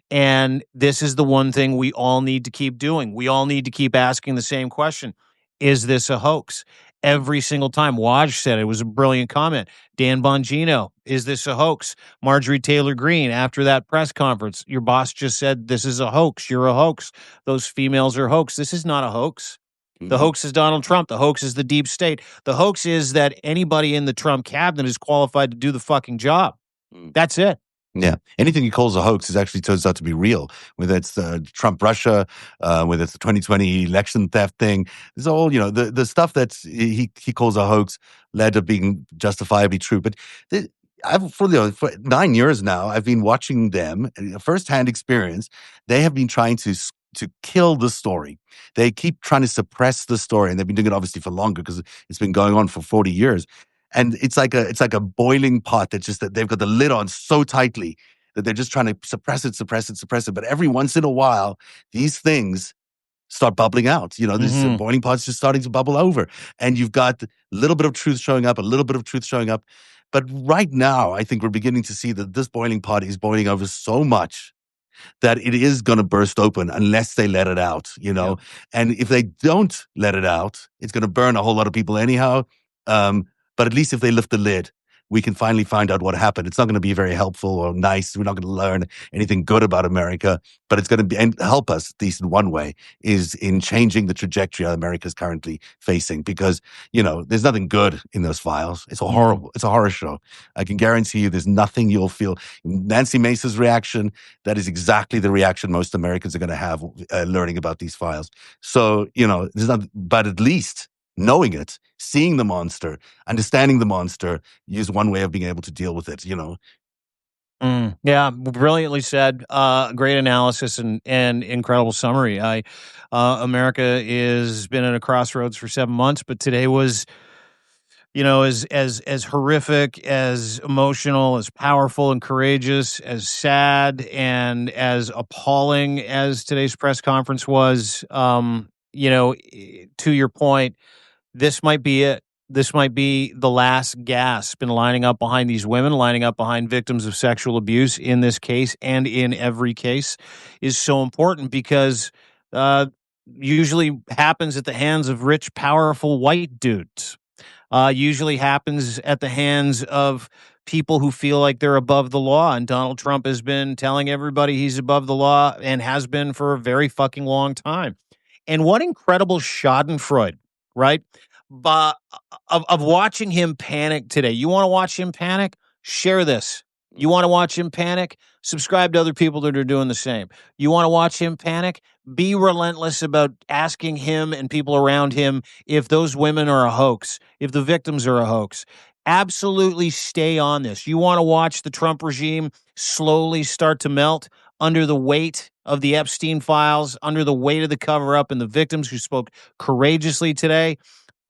And this is the one thing we all need to keep doing. We all need to keep asking the same question. Is this a hoax? Every single time. Waj said it was a brilliant comment. Dan Bongino, is this a hoax? Marjorie Taylor Greene, after that press conference, your boss just said, this is a hoax. You're a hoax. Those females are a hoax. This is not a hoax. The hoax is Donald Trump. The hoax is the deep state. The hoax is that anybody in the Trump cabinet is qualified to do the fucking job. That's it. Yeah. Anything he calls a hoax is actually turns out to be real, whether it's the Trump Russia, whether it's the 2020 election theft thing. It's all, the stuff that he calls a hoax led to being justifiably true. But for 9 years now, I've been watching them, firsthand experience. They have been trying to kill the story. They keep trying to suppress the story, and they've been doing it obviously for longer because it's been going on for 40 years. And it's like a boiling pot that they've got the lid on so tightly that they're just trying to suppress it. But every once in a while, these things start bubbling out. This boiling pot's just starting to bubble over. And you've got a little bit of truth showing up, But right now, I think we're beginning to see that this boiling pot is boiling over so much that it is going to burst open unless they let it out, Yeah. And if they don't let it out, it's going to burn a whole lot of people anyhow. But at least if they lift the lid, we can finally find out what happened. It's not going to be very helpful or nice. We're not going to learn anything good about America, but it's going to be and help us, at least in one way, is in changing the trajectory America's currently facing. Because, there's nothing good in those files. It's it's a horror show. I can guarantee you there's nothing you'll feel. Nancy Mace's reaction, that is exactly the reaction most Americans are going to have learning about these files. So, there's not, but at least knowing it, seeing the monster, understanding the monster is one way of being able to deal with it, Yeah, brilliantly said. Great analysis and incredible summary. America has been at a crossroads for 7 months, but today was, as horrific, as emotional, as powerful and courageous, as sad and as appalling as today's press conference was. To your point, this might be it. This might be the last gasp in lining up behind these women, lining up behind victims of sexual abuse in this case and in every case is so important because usually happens at the hands of rich, powerful white dudes. Usually happens at the hands of people who feel like they're above the law. And Donald Trump has been telling everybody he's above the law and has been for a very fucking long time. And what incredible schadenfreude, right? But of watching him panic today. You want to watch him panic? Share this. You want to watch him panic? Subscribe to other people that are doing the same. You want to watch him panic? Be relentless about asking him and people around him if those women are a hoax, if the victims are a hoax. Absolutely stay on this. You want to watch the Trump regime slowly start to melt under the weight of the Epstein files, under the weight of the cover-up and the victims who spoke courageously today.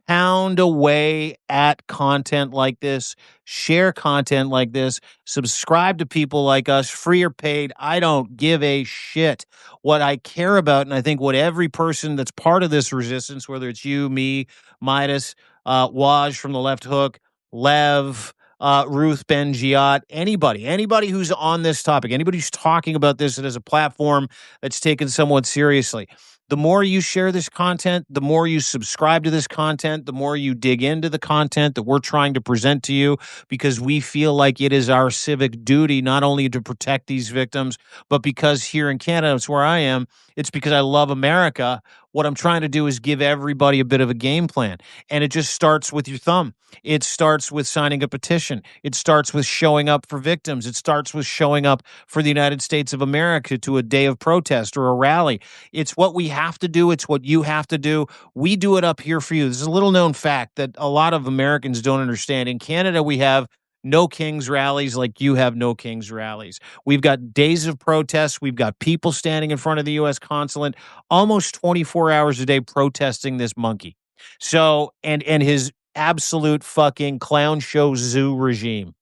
Pound away at content like this, share content like this, subscribe to people like us, free or paid. I don't give a shit. What I care about, and I think what every person that's part of this resistance, whether it's you, me, Midas, Waj from the Left Hook, Lev, Ruth Ben-Giat, anybody who's on this topic, anybody who's talking about this that has a platform that's taken somewhat seriously. The more you share this content, the more you subscribe to this content, the more you dig into the content that we're trying to present to you, because we feel like it is our civic duty not only to protect these victims, but because here in Canada, it's where I am, it's because I love America. What I'm trying to do is give everybody a bit of a game plan. And it just starts with your thumb. It starts with signing a petition. It starts with showing up for victims. It starts with showing up for the United States of America to a day of protest or a rally. It's what we have to do. It's what you have to do. We do it up here for you. This is a little known fact that a lot of Americans don't understand. In Canada, we have no King's rallies like you have no King's rallies. We've got days of protests. We've got people standing in front of the U.S. consulate almost 24 hours a day protesting this monkey. So, and his absolute fucking clown show zoo regime.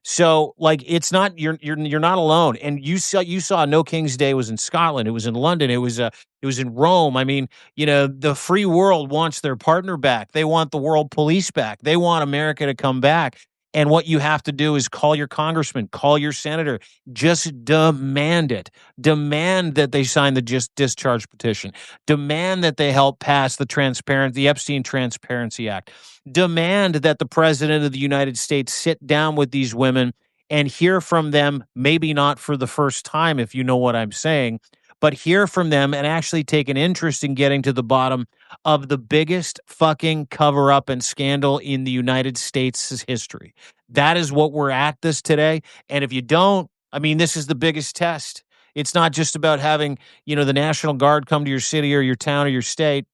So, like, it's not you're not alone. And you saw No King's Day was in Scotland. It was in London. It was in Rome. I mean, the free world wants their partner back. They want the world police back. They want America to come back. And what you have to do is call your congressman, call your senator, just demand it. Demand that they sign the just discharge petition. Demand that they help pass the Epstein Transparency Act. Demand that the president of the United States sit down with these women and hear from them, maybe not for the first time, if you know what I'm saying, but hear from them and actually take an interest in getting to the bottom of the biggest fucking cover up and scandal in the United States' history. That is what we're at this today. And if you don't, I mean, this is the biggest test. It's not just about having, the National Guard come to your city or your town or your state.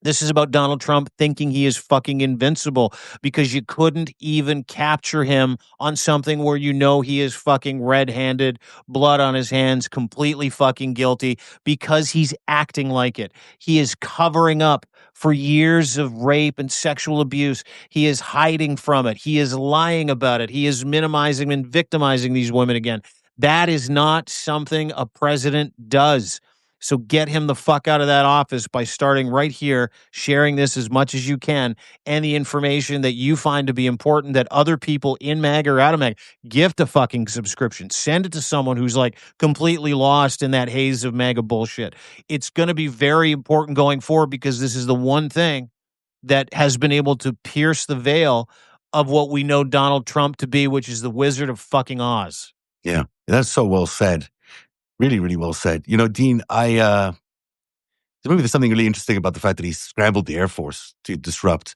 This is about Donald Trump thinking he is fucking invincible because you couldn't even capture him on something where he is fucking red-handed, blood on his hands, completely fucking guilty because he's acting like it. He is covering up for years of rape and sexual abuse. He is hiding from it. He is lying about it. He is minimizing and victimizing these women again. That is not something a president does. So get him the fuck out of that office by starting right here, sharing this as much as you can, and the information that you find to be important that other people in MAGA or out of MAGA, gift a fucking subscription. Send it to someone who's like completely lost in that haze of MAGA bullshit. It's going to be very important going forward because this is the one thing that has been able to pierce the veil of what we know Donald Trump to be, which is the Wizard of fucking Oz. Yeah, that's so well said. Really, really well said. Dean, maybe there's something really interesting about the fact that he scrambled the Air Force to disrupt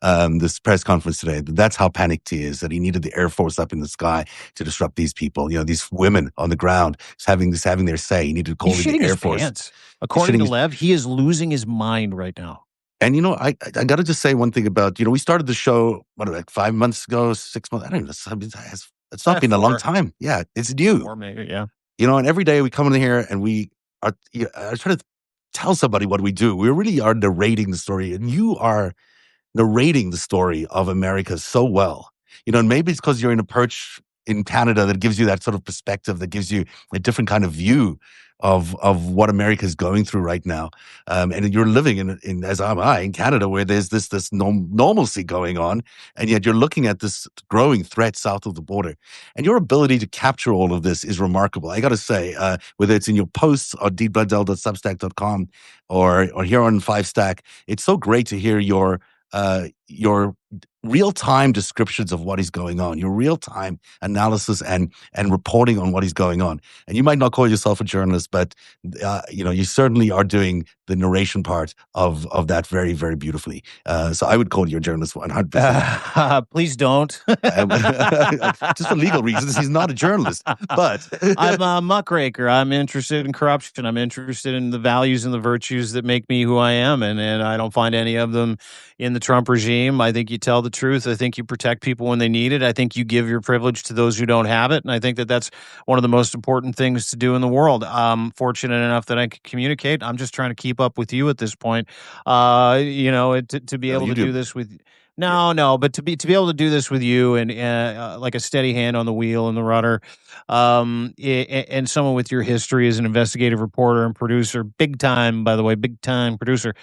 this press conference today. That's how panicked he is, that he needed the Air Force up in the sky to disrupt these people. These women on the ground having their say. He needed to call in the Air Force. Pants. According to Lev, he is losing his mind right now. And, I got to just say one thing about, we started the show, 5 months ago, 6 months? I don't know. It's not been a long time. Yeah, it's new. Or maybe, yeah. And every day we come in here and we are trying to tell somebody what we do. We really are narrating the story, and you are narrating the story of America so well. And maybe it's because you're in a perch in Canada that gives you that sort of perspective, that gives you a different kind of view of what America is going through right now. And you're living in as am I, in Canada, where there's this normalcy going on, and yet you're looking at this growing threat south of the border. And your ability to capture all of this is remarkable. I got to say, whether it's in your posts on deepbloodell.substack.com or here on FiveStack, it's so great to hear your real-time descriptions of what is going on, your real-time analysis and reporting on what is going on. And you might not call yourself a journalist, but you certainly are doing the narration part of that very, very beautifully. So I would call you a journalist 100%. Please don't. Just for legal reasons, he's not a journalist. But I'm a muckraker. I'm interested in corruption. I'm interested in the values and the virtues that make me who I am, and I don't find any of them in the Trump regime. I think you tell the truth. I think you protect people when they need it. I think you give your privilege to those who don't have it. And I think that that's one of the most important things to do in the world. I'm fortunate enough that I can communicate. I'm just trying to keep up with you at this point. To be able to do this with. No, but to be able to do this with you and like a steady hand on the wheel and the rudder, and someone with your history as an investigative reporter and producer, big time, by the way, big time producer,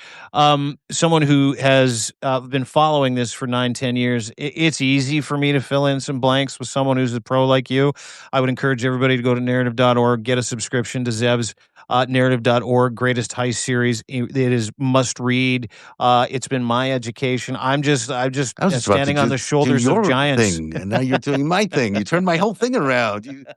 someone who has been following this for 9, 10 years, it's easy for me to fill in some blanks with someone who's a pro like you. I would encourage everybody to go to narrative.org, get a subscription to Zev's narrative.org greatest heist series. It is must read. It's been my education. I'm just I was just about to standing on the just do shoulders of your giants. thing, and now you're doing my thing. You turned my whole thing around.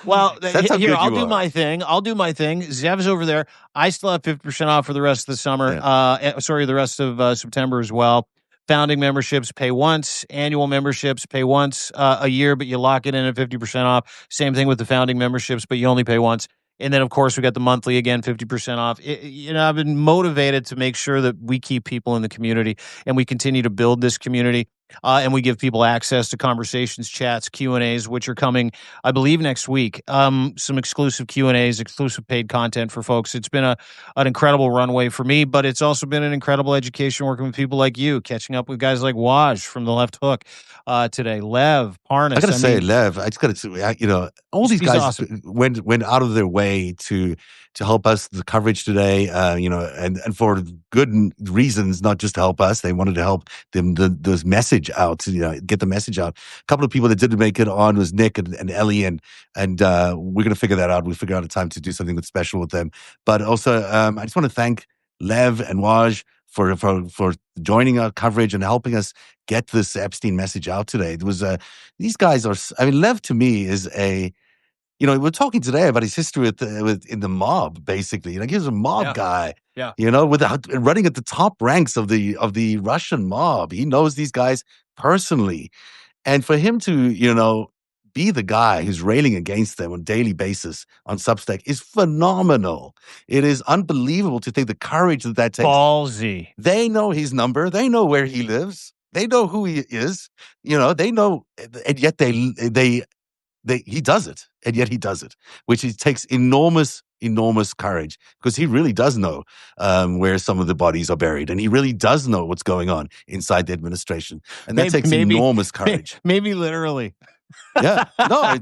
Well, That's how here, good I'll you do are. my thing. I'll do my thing. Zev's over there. I still have 50% off for the rest of the summer. Yeah. Sorry, the rest of September as well. Founding memberships pay once. Annual memberships pay once a year, but you lock it in at 50% off. Same thing with the founding memberships, but you only pay once. And then, of course, we got the monthly again, 50% off. I've been motivated to make sure that we keep people in the community and we continue to build this community. And we give people access to conversations, chats, Q&As, which are coming, I believe, next week. Some exclusive Q&As, exclusive paid content for folks. It's been an incredible runway for me, but it's also been an incredible education working with people like you, catching up with guys like Waj from the Left Hook today, Lev, Parnas. I gotta say, Lev, I just gotta say, all these he's guys awesome. went out of their way to help us the coverage today, and for good reasons, not just to help us. They wanted to help them the message out, get the message out. A couple of people that didn't make it on was Nick and Ellie, and we're gonna figure that out. We'll figure out a time to do something that's special with them. But also, I just want to thank Lev and Waj for joining our coverage and helping us get this Epstein message out today. It was these guys are. I mean, Lev to me is a. We're talking today about his history in the mob. Basically, he was a mob guy. Yeah. Running at the top ranks of the Russian mob. He knows these guys personally, and for him to be the guy who's railing against them on a daily basis on Substack is phenomenal. It is unbelievable to think the courage that takes. Ballsy. They know his number. They know where he lives. They know who he is. They know, and yet he does it, and yet he does it, which takes enormous courage, because he really does know where some of the bodies are buried, and he really does know what's going on inside the administration, and that takes enormous courage. Maybe literally. Yeah, no,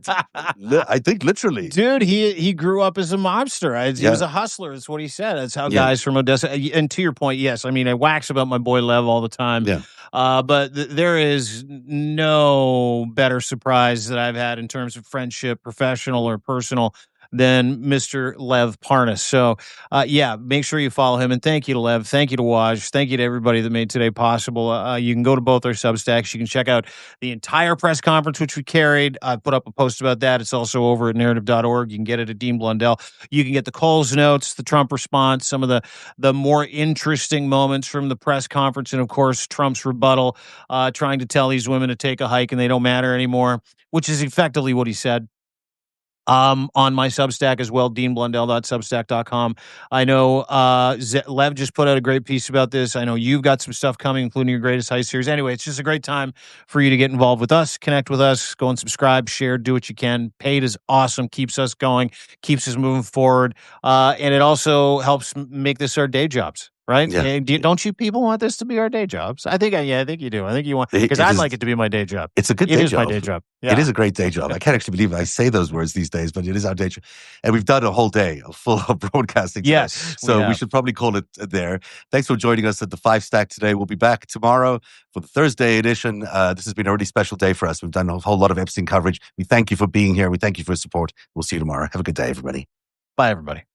I think literally, dude. He grew up as a mobster. He was a hustler. That's what he said. That's how guys from Odessa. And to your point, yes, I mean, I wax about my boy Lev all the time. Yeah. But there is no better surprise that I've had in terms of friendship, professional or personal, than Mr. Lev Parnas. So, make sure you follow him. And thank you to Lev. Thank you to Waj. Thank you to everybody that made today possible. You can go to both our Substacks. You can check out the entire press conference, which we carried. I put up a post about that. It's also over at narrative.org. You can get it at Dean Blundell. You can get the Coles notes, the Trump response, some of the more interesting moments from the press conference, and, of course, Trump's rebuttal, trying to tell these women to take a hike and they don't matter anymore, which is effectively what he said. On my Substack as well, deanblundell.substack.com. I know Lev just put out a great piece about this. I know you've got some stuff coming, including your greatest heist series. Anyway, it's just a great time for you to get involved with us, connect with us, go and subscribe, share, do what you can. Paid is awesome, keeps us going, keeps us moving forward, and it also helps make this our day jobs. Right? Yeah. Don't you people want this to be our day jobs? I think you do. I think you want, because I'd like it to be my day job. It's a good day job. It is my day job. Yeah. It is a great day job. I can't actually believe I say those words these days, but it is our day job. And we've done a whole day of full of broadcasting today. Yes. So we should probably call it there. Thanks for joining us at the FiveStack today. We'll be back tomorrow for the Thursday edition. This has been a really special day for us. We've done a whole lot of Epstein coverage. We thank you for being here. We thank you for your support. We'll see you tomorrow. Have a good day, everybody. Bye, everybody.